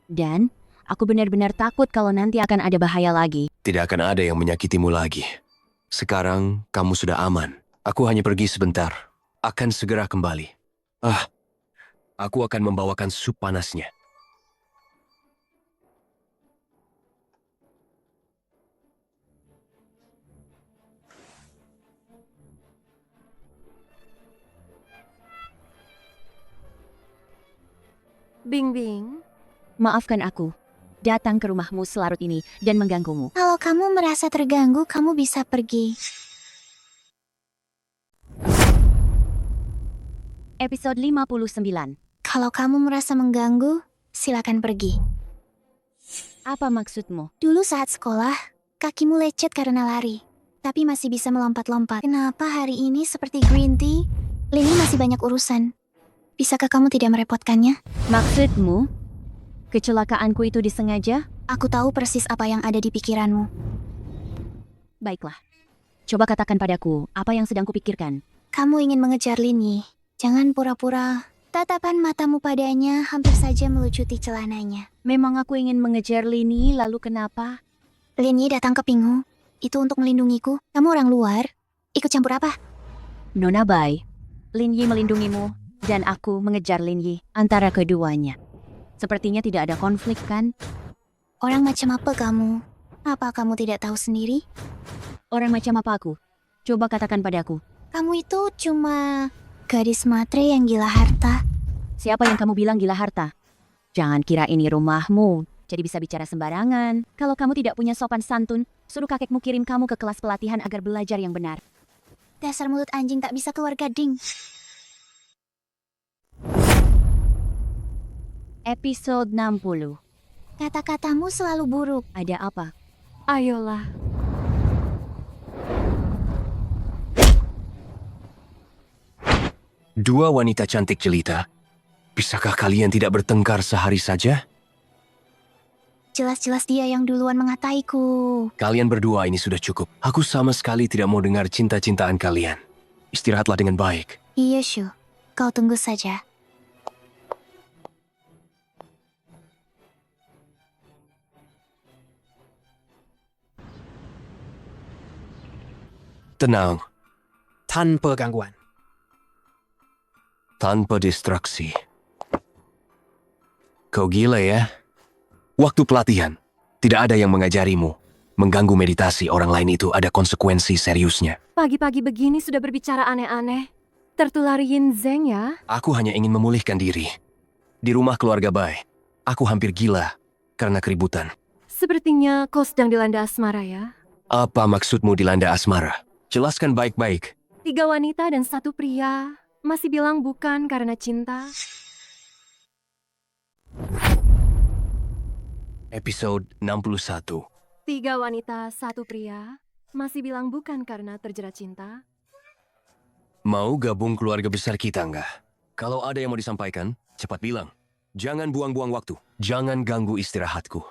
Dan aku benar-benar takut kalau nanti akan ada bahaya lagi. Tidak akan ada yang menyakitimu lagi. Sekarang kamu sudah aman. Aku hanya pergi sebentar. Akan segera kembali. Aku akan membawakan sup panasnya. Bing Bing, Maafkan aku, datang ke rumahmu selarut ini dan mengganggumu. Kalau kamu merasa terganggu, kamu bisa pergi. Episode 59. Kalau kamu merasa mengganggu, silakan pergi. Apa maksudmu? Dulu saat sekolah, kakimu lecet karena lari, tapi masih bisa melompat-lompat. Kenapa hari ini seperti green tea? Lini masih banyak urusan. Bisakah kamu tidak merepotkannya? Maksudmu? Kecelakaanku itu disengaja? Aku tahu persis apa yang ada di pikiranmu. Baiklah. Coba katakan padaku, apa yang sedang kupikirkan? Kamu ingin mengejar Lini. Jangan pura-pura. Tatapan matamu padanya hampir saja melucuti celananya. Memang aku ingin mengejar Lini, lalu kenapa? Lini datang ke Pinghu. Itu untuk melindungiku. Kamu orang luar. Ikut campur apa? Nona Bai, Lin Yi melindungimu, dan aku mengejar Lin Yi antara keduanya. Sepertinya tidak ada konflik, kan? Orang macam apa kamu? Apa kamu tidak tahu sendiri? Orang macam apa aku? Coba katakan padaku. Kamu itu cuma gadis matre yang gila harta. Siapa yang kamu bilang gila harta? Jangan kira ini rumahmu, jadi bisa bicara sembarangan. Kalau kamu tidak punya sopan santun, suruh kakekmu kirim kamu ke kelas pelatihan agar belajar yang benar. Dasar mulut anjing tak bisa keluar gading. Episode 60. Kata-katamu selalu buruk. Ada apa? ayolah. Dua wanita cantik jelita. Bisakah kalian tidak bertengkar sehari saja? Jelas-jelas dia yang duluan mengataiku. Kalian berdua ini sudah cukup. Aku sama sekali tidak mau dengar cinta-cintaan kalian. Istirahatlah dengan baik. Iya, Shu. Kau tunggu saja. Tenang, Tanpa gangguan. tanpa distraksi. Kau gila ya? Waktu pelatihan, tidak ada yang mengajarimu. Mengganggu meditasi orang lain itu ada konsekuensi seriusnya. Pagi-pagi begini sudah berbicara aneh-aneh. Tertular Yin Zeng ya? Aku hanya ingin memulihkan diri. Di rumah keluarga Bai, aku hampir gila karena keributan. Sepertinya kau sedang dilanda asmara ya? Apa maksudmu dilanda asmara? Jelaskan baik-baik. 3 wanita dan 1 pria. Masih bilang bukan karena cinta? Episode 61. 3 wanita, 1 pria. Masih bilang bukan karena terjerat cinta? Mau gabung keluarga besar kita enggak? Kalau ada yang mau disampaikan, cepat bilang. Jangan buang-buang waktu. Jangan ganggu istirahatku.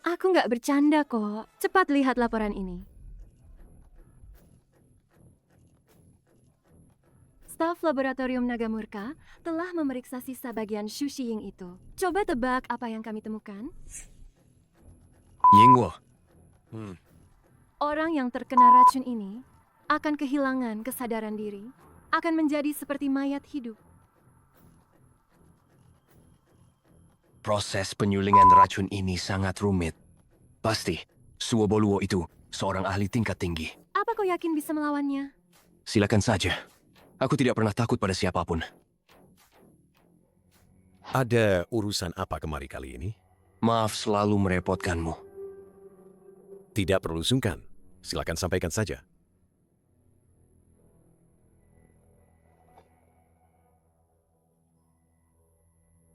Aku nggak bercanda kok. Cepat lihat laporan ini. Staf Laboratorium Nagamurka telah memeriksa sisa bagian Sushi Ying itu. Coba tebak apa yang kami temukan? Yingwo. Orang yang terkena racun ini akan kehilangan kesadaran diri, akan menjadi seperti mayat hidup. Proses penyulingan racun ini sangat rumit. Pasti, Suo Boluo itu seorang ahli tingkat tinggi. Apa kau yakin bisa melawannya? Silakan saja. Aku tidak pernah takut pada siapapun. Ada urusan apa kemari kali ini? Maaf selalu merepotkanmu. Tidak perlu sungkan. Silakan sampaikan saja.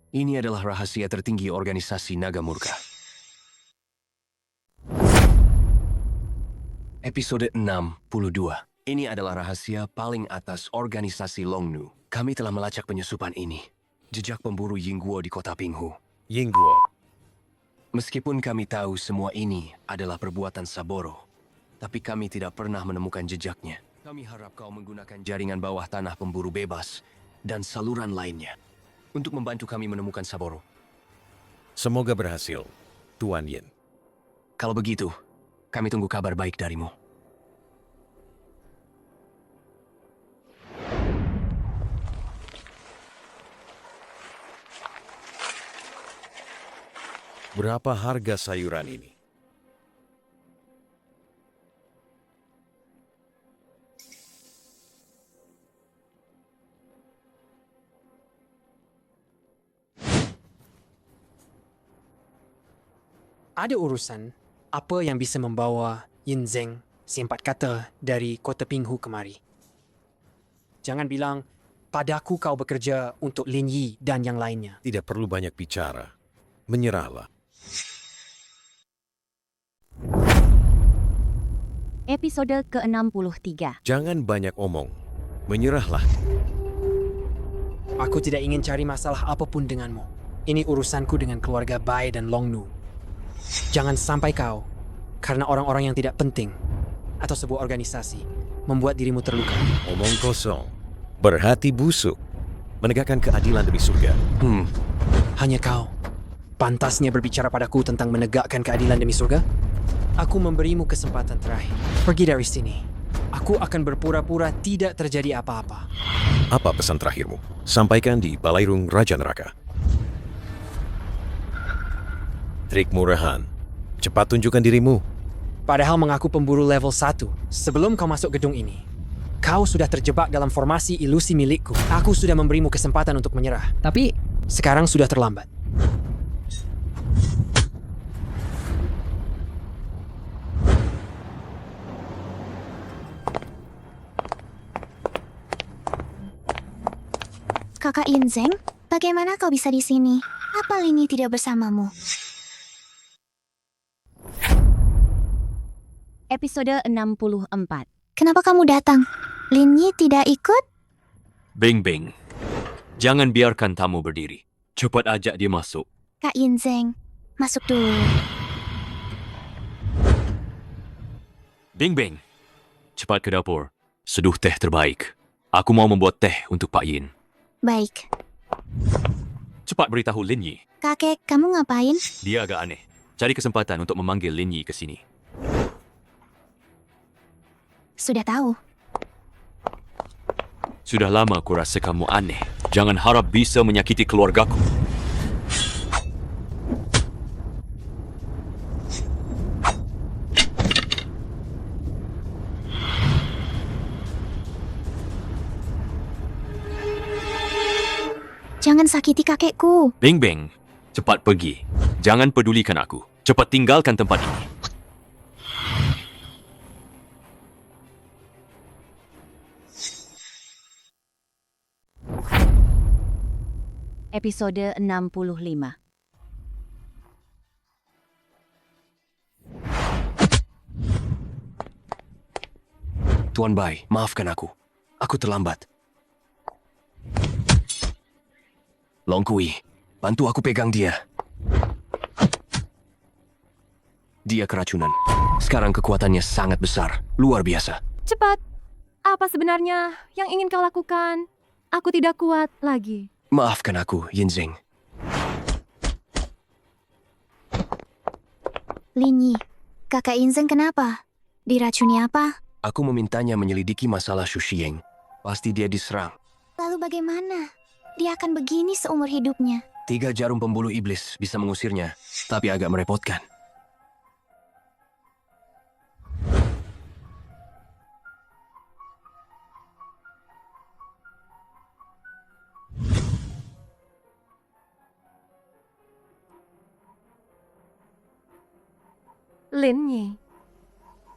Ini adalah rahasia tertinggi organisasi Nagamurka. Episode 62. Ini adalah rahasia paling atas organisasi Longnu. Kami telah melacak penyusupan ini. Jejak pemburu Yingguo di kota Pinghu. Yingguo. Meskipun kami tahu semua ini adalah perbuatan Saboro, tapi kami tidak pernah menemukan jejaknya. Kami harap kau menggunakan jaringan bawah tanah pemburu bebas dan saluran lainnya untuk membantu kami menemukan Saboro. Semoga berhasil, Tuan Yin. Kalau begitu, kami tunggu kabar baik darimu. Berapa harga sayuran ini? Ada urusan apa yang bisa membawa Yin Zeng, si empat kata, dari kota Pinghu kemari. Jangan bilang, padaku kau bekerja untuk Lin Yi dan yang lainnya. Tidak perlu banyak bicara. Menyerahlah. Episode ke-63. Jangan banyak omong. Menyerahlah. Aku tidak ingin cari masalah apapun denganmu. Ini urusanku dengan keluarga Bai dan Long Nu. Jangan sampai kau, karena orang-orang yang tidak penting, atau sebuah organisasi, membuat dirimu terluka. Omong kosong. Berhati busuk. Menegakkan keadilan demi surga. Hanya kau pantasnya berbicara padaku tentang menegakkan keadilan demi surga? Aku memberimu kesempatan terakhir. Pergi dari sini. Aku akan berpura-pura tidak terjadi apa-apa. Apa pesan terakhirmu? Sampaikan di Balairung Raja Neraka. Trik murahan. Cepat tunjukkan dirimu. Padahal mengaku pemburu level 1 sebelum kau masuk gedung ini. Kau sudah terjebak dalam formasi ilusi milikku. Aku sudah memberimu kesempatan untuk menyerah. Tapi Sekarang sudah terlambat. Kakak Yin Zeng, bagaimana kau bisa di sini? Apa Lin Yi tidak bersamamu? Episode 64. Kenapa kamu datang? Lin Yi tidak ikut? Bing Bing. Jangan biarkan tamu berdiri. Cepat ajak dia masuk. Kak Yin Zeng, masuk dulu. Bing Bing. Cepat ke dapur. Seduh teh terbaik. Aku mau membuat teh untuk Pak Yin. Baik. Cepat beritahu Lin Yi. Kakek, kamu ngapain? Dia agak aneh. Cari kesempatan untuk memanggil Lin Yi ke sini. Sudah tahu. Sudah lama aku rasa kamu aneh. Jangan harap bisa menyakiti keluargaku. Jangan sakiti kakekku. Bing Bing. Cepat pergi. Jangan pedulikan aku. Cepat tinggalkan tempat ini. Episode 65. Tuan Bai, maafkan aku. Aku terlambat. Long Kui, bantu aku pegang dia. Dia keracunan. Sekarang kekuatannya sangat besar. Luar biasa. Cepat. Apa sebenarnya yang ingin kau lakukan? Aku tidak kuat lagi. Maafkan aku, Yin Zeng. Lin Yi, kakak Yin Zeng kenapa? Diracuni apa? Aku memintanya menyelidiki masalah Xu Xieng. Pasti dia diserang. Lalu bagaimana? Dia akan begini seumur hidupnya. 3 jarum pembuluh iblis bisa mengusirnya, tapi agak merepotkan. Lin Yi.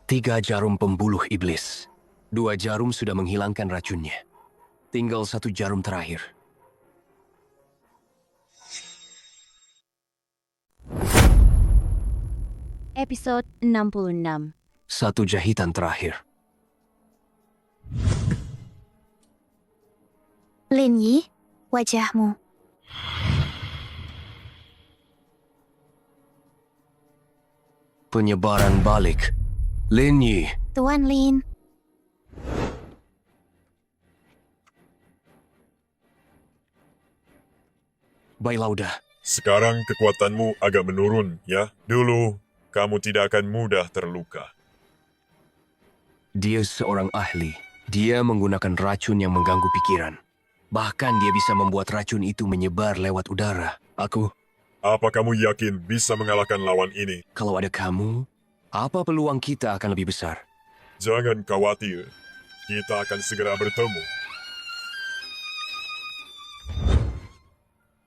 3 jarum pembuluh iblis. 2 jarum sudah menghilangkan racunnya. Tinggal 1 jarum terakhir. Episode 66. 1 jahitan terakhir. Lin Yi, wajahmu. Penyebaran balik. Lin Yi. Tuan Lin. Bai Lauda. Sekarang kekuatanmu agak menurun, ya. Dulu, kamu tidak akan mudah terluka. Dia seorang ahli. Dia menggunakan racun yang mengganggu pikiran. Bahkan dia bisa membuat racun itu menyebar lewat udara. Apa kamu yakin bisa mengalahkan lawan ini? Kalau ada kamu, apa peluang kita akan lebih besar? Jangan khawatir. Kita akan segera bertemu.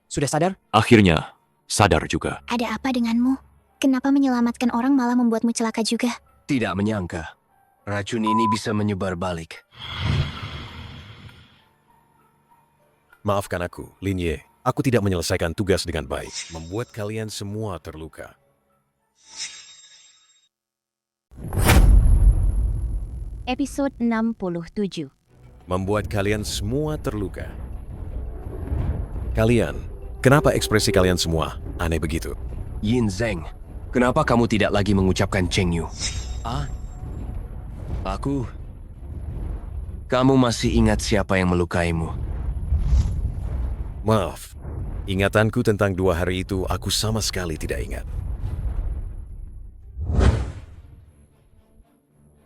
Sudah sadar? Akhirnya, sadar juga. Ada apa denganmu? Kenapa menyelamatkan orang malah membuatmu celaka juga? Tidak menyangka. Racun ini bisa menyebar balik. Maafkan aku, Lin Ye. Aku tidak menyelesaikan tugas dengan baik. Membuat kalian semua terluka. Episode 67. Membuat kalian semua terluka. Kalian, kenapa ekspresi kalian semua aneh begitu? Yin Zeng, kenapa kamu tidak lagi mengucapkan Cheng Yu? Kamu masih ingat siapa yang melukaimu? Maaf, ingatanku tentang 2 hari itu aku sama sekali tidak ingat.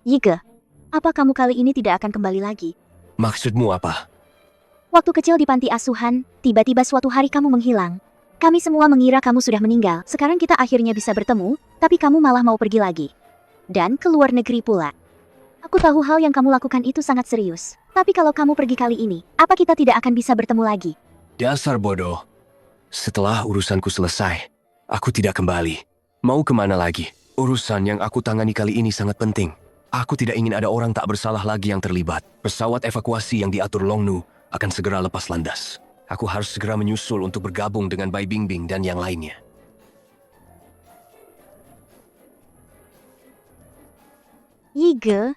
Yige, apa kamu kali ini tidak akan kembali lagi? Maksudmu apa? Waktu kecil di panti asuhan, tiba-tiba suatu hari kamu menghilang. Kami semua mengira kamu sudah meninggal. Sekarang kita akhirnya bisa bertemu, tapi kamu malah mau pergi lagi. Dan ke luar negeri pula. Aku tahu hal yang kamu lakukan itu sangat serius. Tapi kalau kamu pergi kali ini, apa kita tidak akan bisa bertemu lagi? Dasar bodoh. Setelah urusanku selesai, aku tidak kembali. Mau kemana lagi? Urusan yang aku tangani kali ini sangat penting. Aku tidak ingin ada orang tak bersalah lagi yang terlibat. Pesawat evakuasi yang diatur Longnu akan segera lepas landas. Aku harus segera menyusul untuk bergabung dengan Bai Bingbing dan yang lainnya. Yige.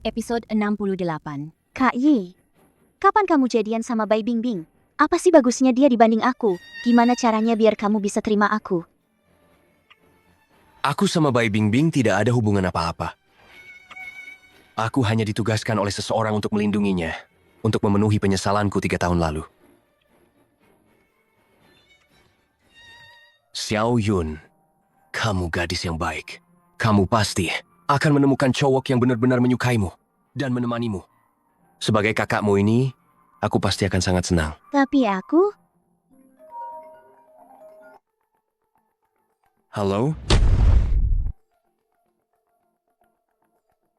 Episode 68. Kak Yi, kapan kamu jadian sama Bai Bingbing? Apa sih bagusnya dia dibanding aku? Gimana caranya biar kamu bisa terima aku? Aku sama Bai Bingbing tidak ada hubungan apa-apa. Aku hanya ditugaskan oleh seseorang untuk melindunginya, untuk memenuhi penyesalanku 3 tahun lalu. Xiao Yun, kamu gadis yang baik. Kamu pasti akan menemukan cowok yang benar-benar menyukaimu dan menemanimu. Sebagai kakakmu ini, aku pasti akan sangat senang. Tapi aku... Halo?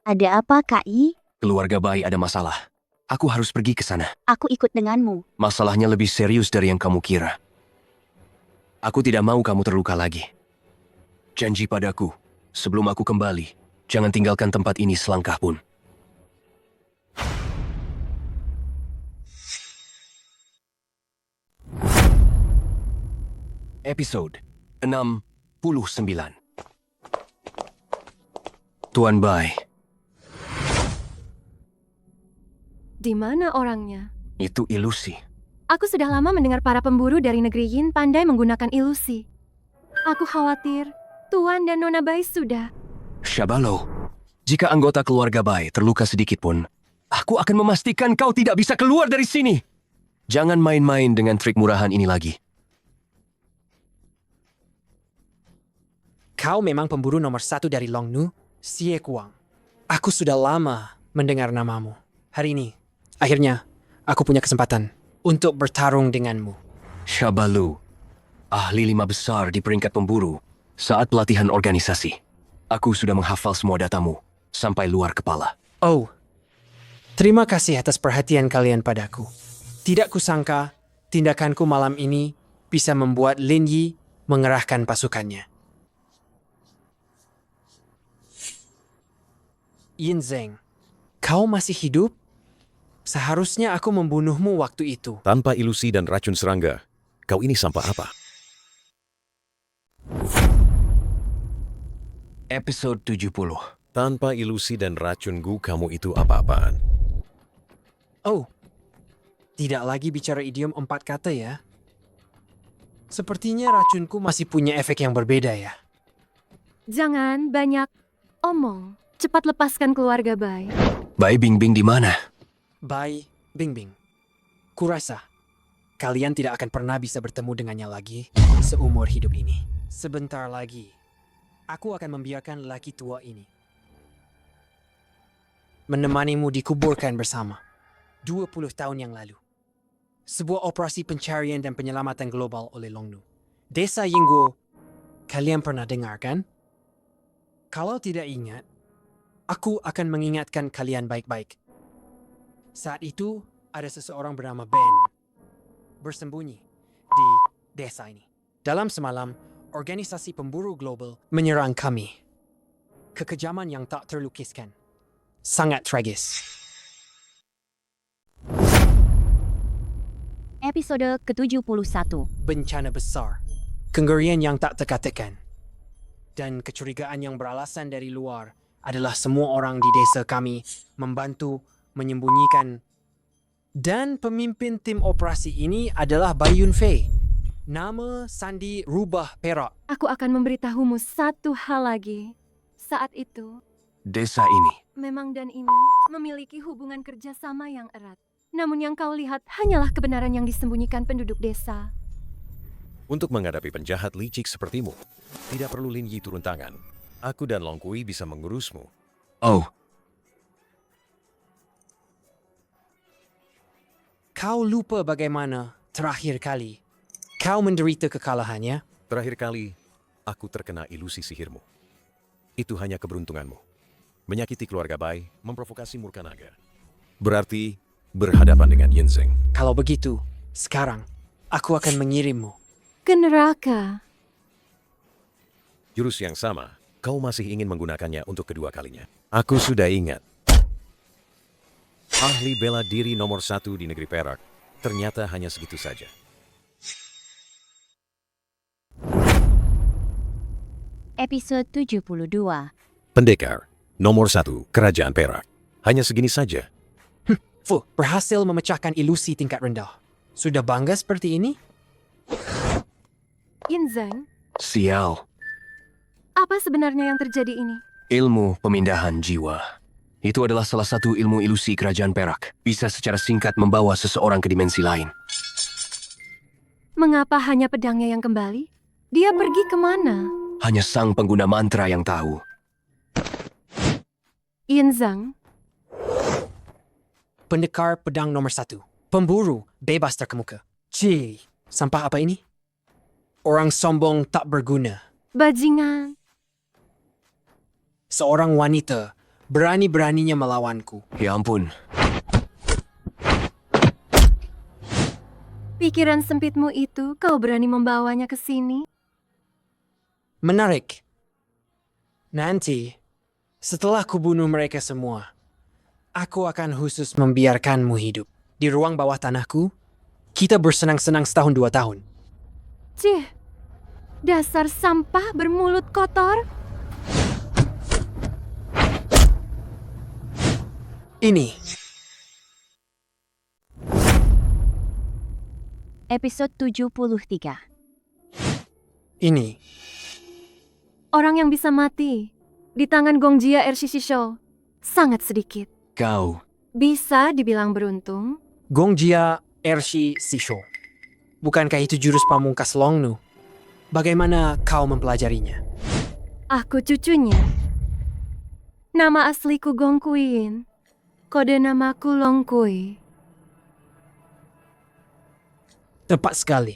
Ada apa, Kak Yi? Keluarga Bai ada masalah. Aku harus pergi ke sana. Aku ikut denganmu. Masalahnya lebih serius dari yang kamu kira. Aku tidak mau kamu terluka lagi. Janji padaku, sebelum aku kembali, jangan tinggalkan tempat ini selangkah pun. Episode 69. Tuan Bai, Di mana orangnya? itu ilusi. Aku sudah lama mendengar para pemburu dari negeri Yin pandai menggunakan ilusi. Aku khawatir Tuan dan Nona Bai sudah. Shabalo, jika anggota keluarga Bai terluka sedikit pun, aku akan memastikan kau tidak bisa keluar dari sini. Jangan main-main dengan trik murahan ini lagi. Kau memang pemburu nomor 1 dari Longnu, Xie Kuang. Aku sudah lama mendengar namamu. Hari ini, akhirnya, aku punya kesempatan untuk bertarung denganmu. Shabalu, ahli 5 besar di peringkat pemburu saat pelatihan organisasi. Aku sudah menghafal semua datamu sampai luar kepala. Oh, terima kasih atas perhatian kalian padaku. Tidak kusangka tindakanku malam ini bisa membuat Lin Yi mengerahkan pasukannya. Yin Zeng, kau masih hidup? Seharusnya aku membunuhmu waktu itu. Tanpa ilusi dan racun serangga, kau ini sampah apa? Episode 70. Tanpa ilusi dan racun Gu, kamu itu apa-apaan? Oh, tidak lagi bicara idiom 4 kata ya? Sepertinya racunku masih punya efek yang berbeda ya. Jangan banyak omong. Cepat lepaskan keluarga Bai. Bai Bingbing di mana? Bai Bing. Kurasa kalian tidak akan pernah bisa bertemu dengannya lagi seumur hidup ini. Sebentar lagi, aku akan membiarkan lelaki tua ini menemanimu dikuburkan bersama 20 tahun yang lalu. Sebuah operasi pencarian dan penyelamatan global oleh Longnu. Desa Yingguo, kalian pernah dengar kan? Kalau tidak ingat, aku akan mengingatkan kalian baik-baik. Saat itu, ada seseorang bernama Ben bersembunyi di desa ini. Dalam semalam, organisasi pemburu global menyerang kami. Kekejaman yang tak terlukiskan. Sangat tragis. Episode ke-71. Bencana besar. Kengerian yang tak terkatakan. Dan kecurigaan yang beralasan dari luar adalah semua orang di desa kami membantu menyembunyikan. Dan pemimpin tim operasi ini adalah Bayun Fei. Nama sandi rubah perak. Aku akan memberitahumu satu hal lagi. Saat itu, Desa ini. memang dan ini memiliki hubungan kerjasama yang erat. Namun yang kau lihat hanyalah kebenaran yang disembunyikan penduduk desa. Untuk menghadapi penjahat licik sepertimu, tidak perlu Lin Yi turun tangan. Aku dan Long Kui bisa mengurusmu. Oh, Kau lupa bagaimana terakhir kali kau menderita kekalahannya? Terakhir kali, aku terkena ilusi sihirmu. Itu hanya keberuntunganmu. Menyakiti keluarga Bai, memprovokasi murka naga. Berarti berhadapan dengan Yin Zeng. Kalau begitu, sekarang aku akan mengirimmu. Ke neraka. Jurus yang sama, kau masih ingin menggunakannya untuk kedua kalinya. Aku sudah ingat. Ahli bela diri nomor 1 di negeri Perak, ternyata hanya segitu saja. Episode 72. Pendekar, nomor 1, Kerajaan Perak. Hanya segini saja. Fu, berhasil memecahkan ilusi tingkat rendah. Sudah bangga seperti ini? Yin Zeng, sial. apa sebenarnya yang terjadi ini? Ilmu pemindahan jiwa. Itu adalah salah satu ilmu ilusi Kerajaan Perak. Bisa secara singkat membawa seseorang ke dimensi lain. Mengapa hanya pedangnya yang kembali? Dia pergi kemana? Hanya sang pengguna mantra yang tahu. Yin Zeng, Pendekar pedang nomor 1. Pemburu bebas terkemuka. Cih, sampah apa ini? Orang sombong tak berguna. bajingan. Seorang wanita berani-beraninya melawanku. Ya ampun, Pikiran sempitmu itu kau berani membawanya ke sini? Menarik. Nanti, setelah kubunuh mereka semua, aku akan khusus membiarkanmu hidup. Di ruang bawah tanahku, kita bersenang-senang setahun 2 tahun. Cih, dasar sampah bermulut kotor. Ini, Episode 73. ini. Orang yang bisa mati di tangan Gongjia Ershishisho sangat sedikit. kau. Bisa dibilang beruntung. Gongjia Ershi Sisho. Bukankah itu jurus pamungkas Longnu? Bagaimana kau mempelajarinya? Aku cucunya. Nama asliku Gongkuin. Kode namaku Longkui. Tepat sekali.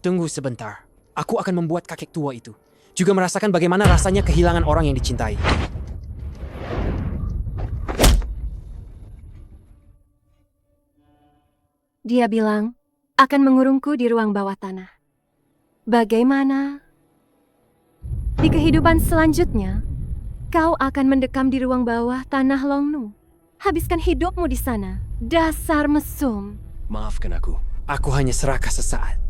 Tunggu sebentar. Aku akan membuat kakek tua itu juga merasakan bagaimana rasanya kehilangan orang yang dicintai. Dia bilang akan mengurungku di ruang bawah tanah. Bagaimana? Di kehidupan selanjutnya, kau akan mendekam di ruang bawah tanah Longnu. Habiskan hidupmu di sana. Dasar mesum. Maafkan aku. Aku hanya serakah sesaat.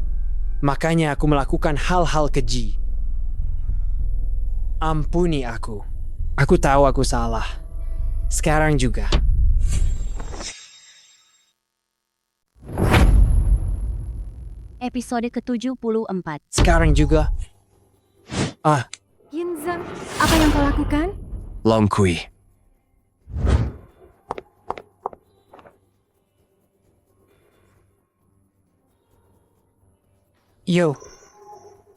Makanya aku melakukan hal-hal keji. Ampuni aku. Aku tahu aku salah. Sekarang juga. Episode ke-74. Sekarang juga. Yin Zeng, apa yang kau lakukan? Long Kui. Yo,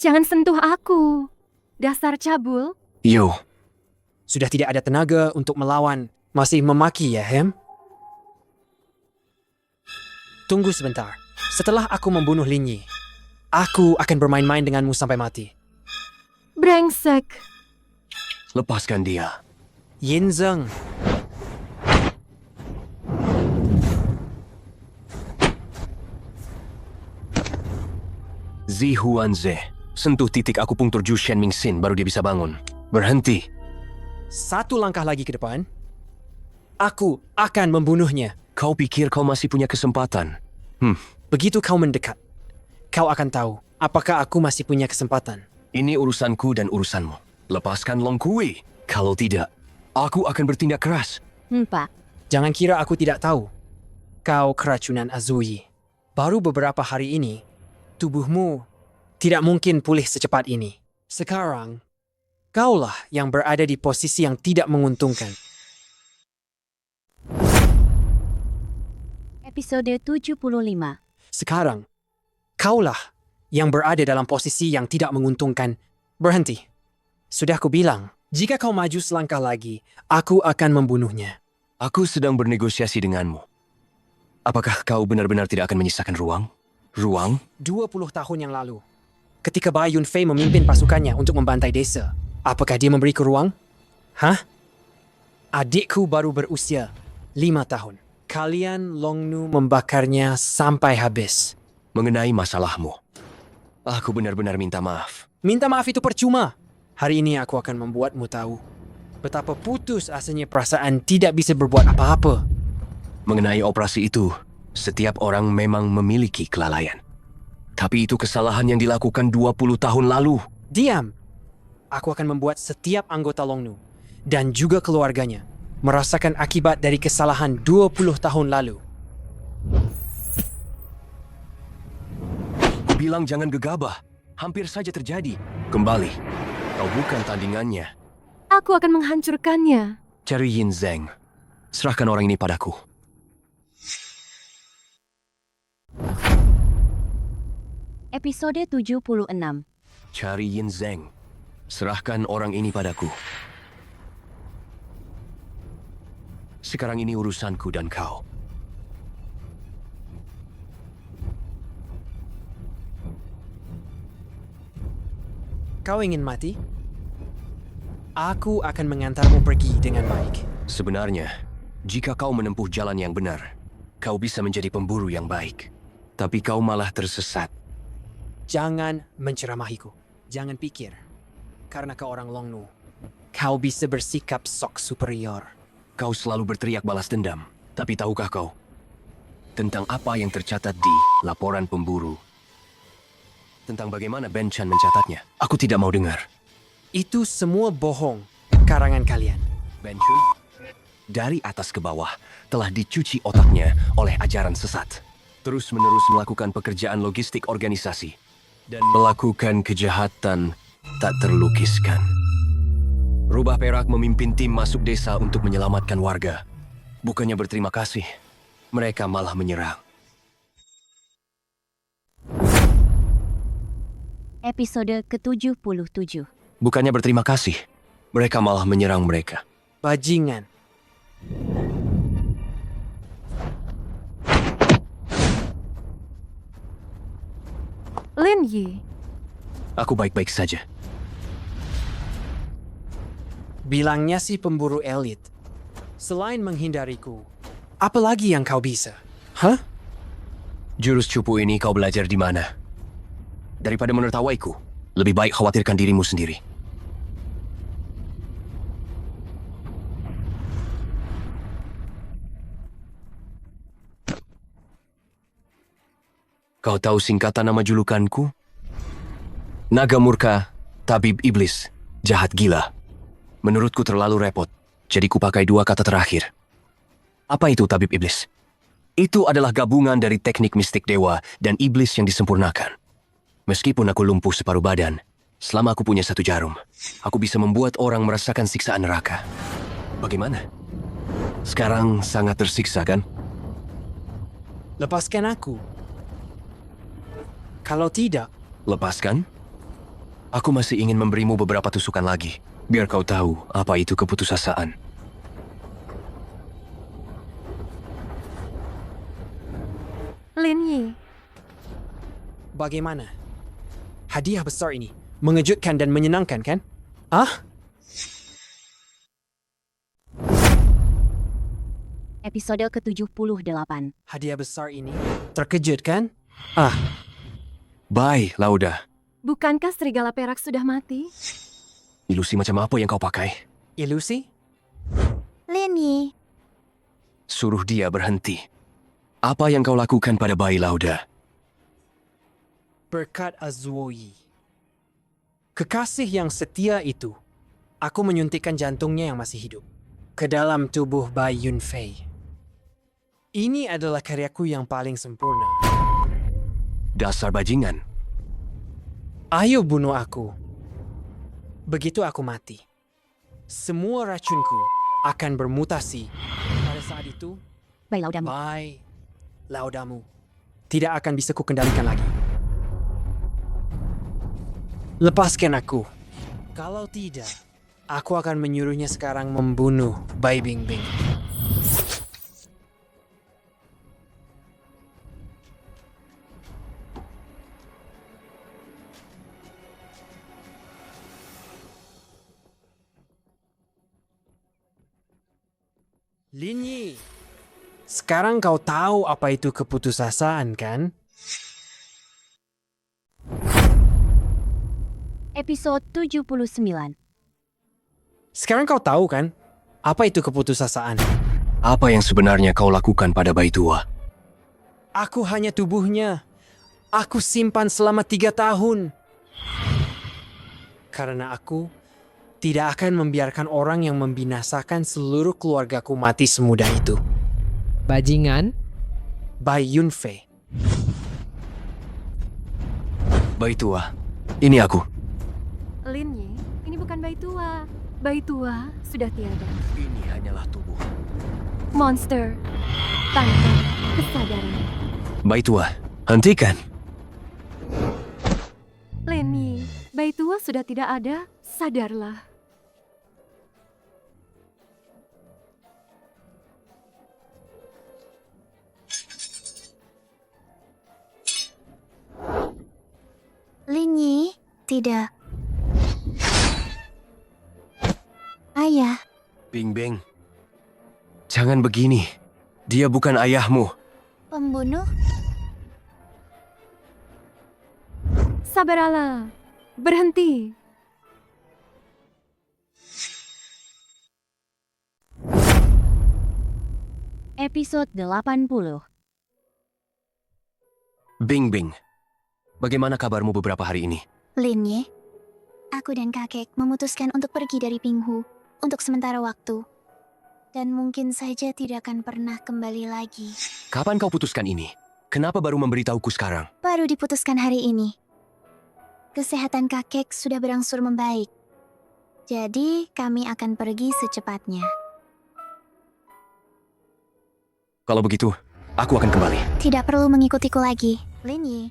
Jangan sentuh aku. Dasar cabul. Yo, sudah tidak ada tenaga untuk melawan. Masih memaki ya, Hem? Tunggu sebentar. Setelah aku membunuh Lin Yi, aku akan bermain-main denganmu sampai mati. Brengsek. lepaskan dia. Yin Zeng, Zi Huanze, sentuh titik akupunktur Ju Shen Ming Xin baru dia bisa bangun. Berhenti. satu langkah lagi ke depan. Aku akan membunuhnya. Kau pikir kau masih punya kesempatan? Begitu kau mendekat, kau akan tahu apakah aku masih punya kesempatan. Ini urusanku dan urusanmu. Lepaskan Long Kui. Kalau tidak, aku akan bertindak keras. Pak. Jangan kira aku tidak tahu. Kau keracunan Azui. Baru beberapa hari ini, tubuhmu tidak mungkin pulih secepat ini. Sekarang, kaulah yang berada di posisi yang tidak menguntungkan. Episode 75. Sekarang, kaulah yang berada dalam posisi yang tidak menguntungkan. Berhenti. Sudah aku bilang, jika kau maju selangkah lagi, aku akan membunuhnya. Aku sedang bernegosiasi denganmu. Apakah kau benar-benar tidak akan menyisakan ruang? Ruang? 20 tahun yang lalu, ketika Bai Yunfei memimpin pasukannya untuk membantai desa, apakah dia memberiku ruang? Hah? Adikku baru berusia 5 tahun. Kalian Longnu membakarnya sampai habis. Mengenai masalahmu, aku benar-benar minta maaf. Minta maaf itu percuma. Hari ini aku akan membuatmu tahu betapa putus asanya perasaan tidak bisa berbuat apa-apa. Mengenai operasi itu, setiap orang memang memiliki kelalaian. Tapi itu kesalahan yang dilakukan 20 tahun lalu. Diam. Aku akan membuat setiap anggota Longnu dan juga keluarganya merasakan akibat dari kesalahan 20 tahun lalu. Bilang jangan gegabah. Hampir saja terjadi. Kembali. Kau bukan tandingannya. Aku akan menghancurkannya. Cari Yin Zeng. Serahkan orang ini padaku. Episode 76. Cari Yin Zeng. Serahkan orang ini padaku. Sekarang ini urusanku dan kau. Kau ingin mati? Aku akan mengantarmu pergi dengan baik. Sebenarnya, jika kau menempuh jalan yang benar, kau bisa menjadi pemburu yang baik. Tapi kau malah tersesat. Jangan menceramahiku. Jangan pikir, karena kau orang Longnu, kau bisa bersikap sok superior. Kau selalu berteriak balas dendam. Tapi tahukah kau tentang apa yang tercatat di laporan pemburu? Tentang bagaimana Ben Chan mencatatnya? Aku tidak mau dengar. Itu semua bohong, karangan kalian. Ben Chun, dari atas ke bawah, telah dicuci otaknya oleh ajaran sesat. Terus-menerus melakukan pekerjaan logistik organisasi. Dan melakukan kejahatan tak terlukiskan. Rubah Perak memimpin tim masuk desa untuk menyelamatkan warga. Bukannya berterima kasih, mereka malah menyerang. Episode ke-77. Bukannya berterima kasih, mereka malah menyerang mereka. Bajingan. Lin Yi. Aku baik-baik saja. Bilangnya si pemburu elit. Selain menghindariku, apa lagi yang kau bisa? Hah? Jurus cupu ini kau belajar di mana? Daripada menertawaiku, lebih baik khawatirkan dirimu sendiri. Kau tahu singkatan nama julukanku? Naga Murka, Tabib Iblis, Jahat Gila. Menurutku terlalu repot, jadi kupakai dua kata terakhir. Apa itu Tabib Iblis? Itu adalah gabungan dari teknik mistik dewa dan iblis yang disempurnakan. Meskipun aku lumpuh separuh badan, selama aku punya satu jarum, aku bisa membuat orang merasakan siksaan neraka. Bagaimana? Sekarang sangat tersiksa, kan? Lepaskan aku. Kalau tidak, Lepaskan? Aku masih ingin memberimu beberapa tusukan lagi, biar kau tahu apa itu keputusasaan. Lin Yi, Bagaimana? Hadiah besar ini mengejutkan dan menyenangkan, kan? Ah? Episode ke-78. Hadiah besar ini terkejut, kan? Ah, Bye, Lauda. bukankah serigala perak sudah mati? Ilusi macam apa yang kau pakai? ilusi? Lin Yi, Suruh dia berhenti. Apa yang kau lakukan pada bayi Lauda? Berkat Azuoyi. Kekasih yang setia itu, aku menyuntikkan jantungnya yang masih hidup ke dalam tubuh Bai Yunfei. Ini adalah karyaku yang paling sempurna. Dasar bajingan. Ayo bunuh aku. Begitu aku mati, semua racunku akan bermutasi. Pada saat itu, Baik Laudamu. Bai Laudamu tidak akan bisa kukendalikan lagi. Lepaskan aku. Kalau tidak, aku akan menyuruhnya sekarang membunuh Bai Bingbing. Lin Yi, sekarang kau tahu apa itu keputusasaan, kan? Episode 79. Sekarang kau tahu, kan? Apa itu keputusasaan? Apa yang sebenarnya kau lakukan pada bayi tua? Aku hanya tubuhnya. Aku simpan selama 3 tahun. Karena aku tidak akan membiarkan orang yang membinasakan seluruh keluargaku mati semudah itu. Bajingan? Bai Yunfei. Bayi tua, ini aku. Lin Yi, ini bukan bayi tua. Bayi tua sudah tiada. Ini hanyalah tubuh. Monster tanpa kesadaran. Bayi tua, hentikan. Lin Yi, bayi tua sudah tidak ada. Sadarlah. Lin Yi, tidak. Ayah, Bingbing, jangan begini. Dia bukan ayahmu. pembunuh? Sabarlah. Berhenti. Episode 80. Bingbing, bagaimana kabarmu beberapa hari ini? Lin Yi, aku dan kakek memutuskan untuk pergi dari Pinghu untuk sementara waktu. Dan mungkin saja tidak akan pernah kembali lagi. Kapan kau putuskan ini? Kenapa baru memberitahuku sekarang? Baru diputuskan hari ini. Kesehatan kakek sudah berangsur membaik. Jadi kami akan pergi secepatnya. Kalau begitu, aku akan kembali. Tidak perlu mengikutiku lagi. Lin Yi,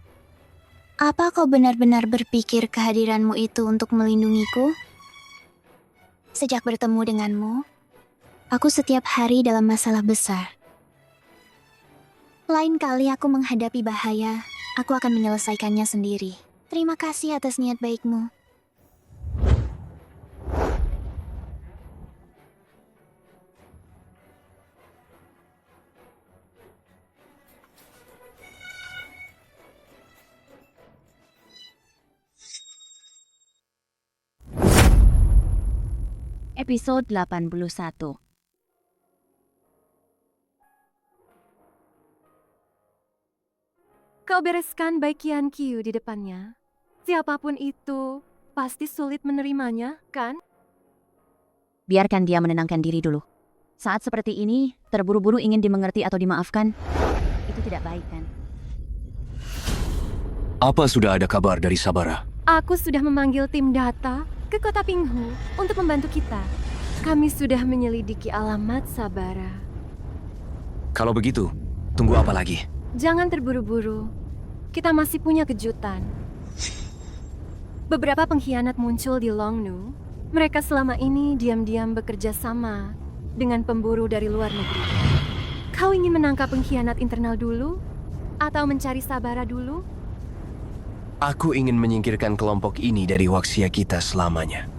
apa kau benar-benar berpikir kehadiranmu itu untuk melindungiku? Sejak bertemu denganmu, aku setiap hari dalam masalah besar. Lain kali aku menghadapi bahaya, aku akan menyelesaikannya sendiri. Terima kasih atas niat baikmu. Episode 81. Kau bereskan baik Qian Qiu di depannya. Siapapun itu, pasti sulit menerimanya, kan? Biarkan dia menenangkan diri dulu. Saat seperti ini, terburu-buru ingin dimengerti atau dimaafkan, itu tidak baik kan? Apa sudah ada kabar dari Sabara? Aku sudah memanggil tim data ke kota Pinghu untuk membantu kita. Kami sudah menyelidiki alamat Sabara. Kalau begitu, tunggu apa lagi? Jangan terburu-buru. Kita masih punya kejutan. Beberapa pengkhianat muncul di Longnu. Mereka selama ini diam-diam bekerja sama dengan pemburu dari luar negeri. Kau ingin menangkap pengkhianat internal dulu? Atau mencari Sabara dulu? Aku ingin menyingkirkan kelompok ini dari Waxia kita selamanya.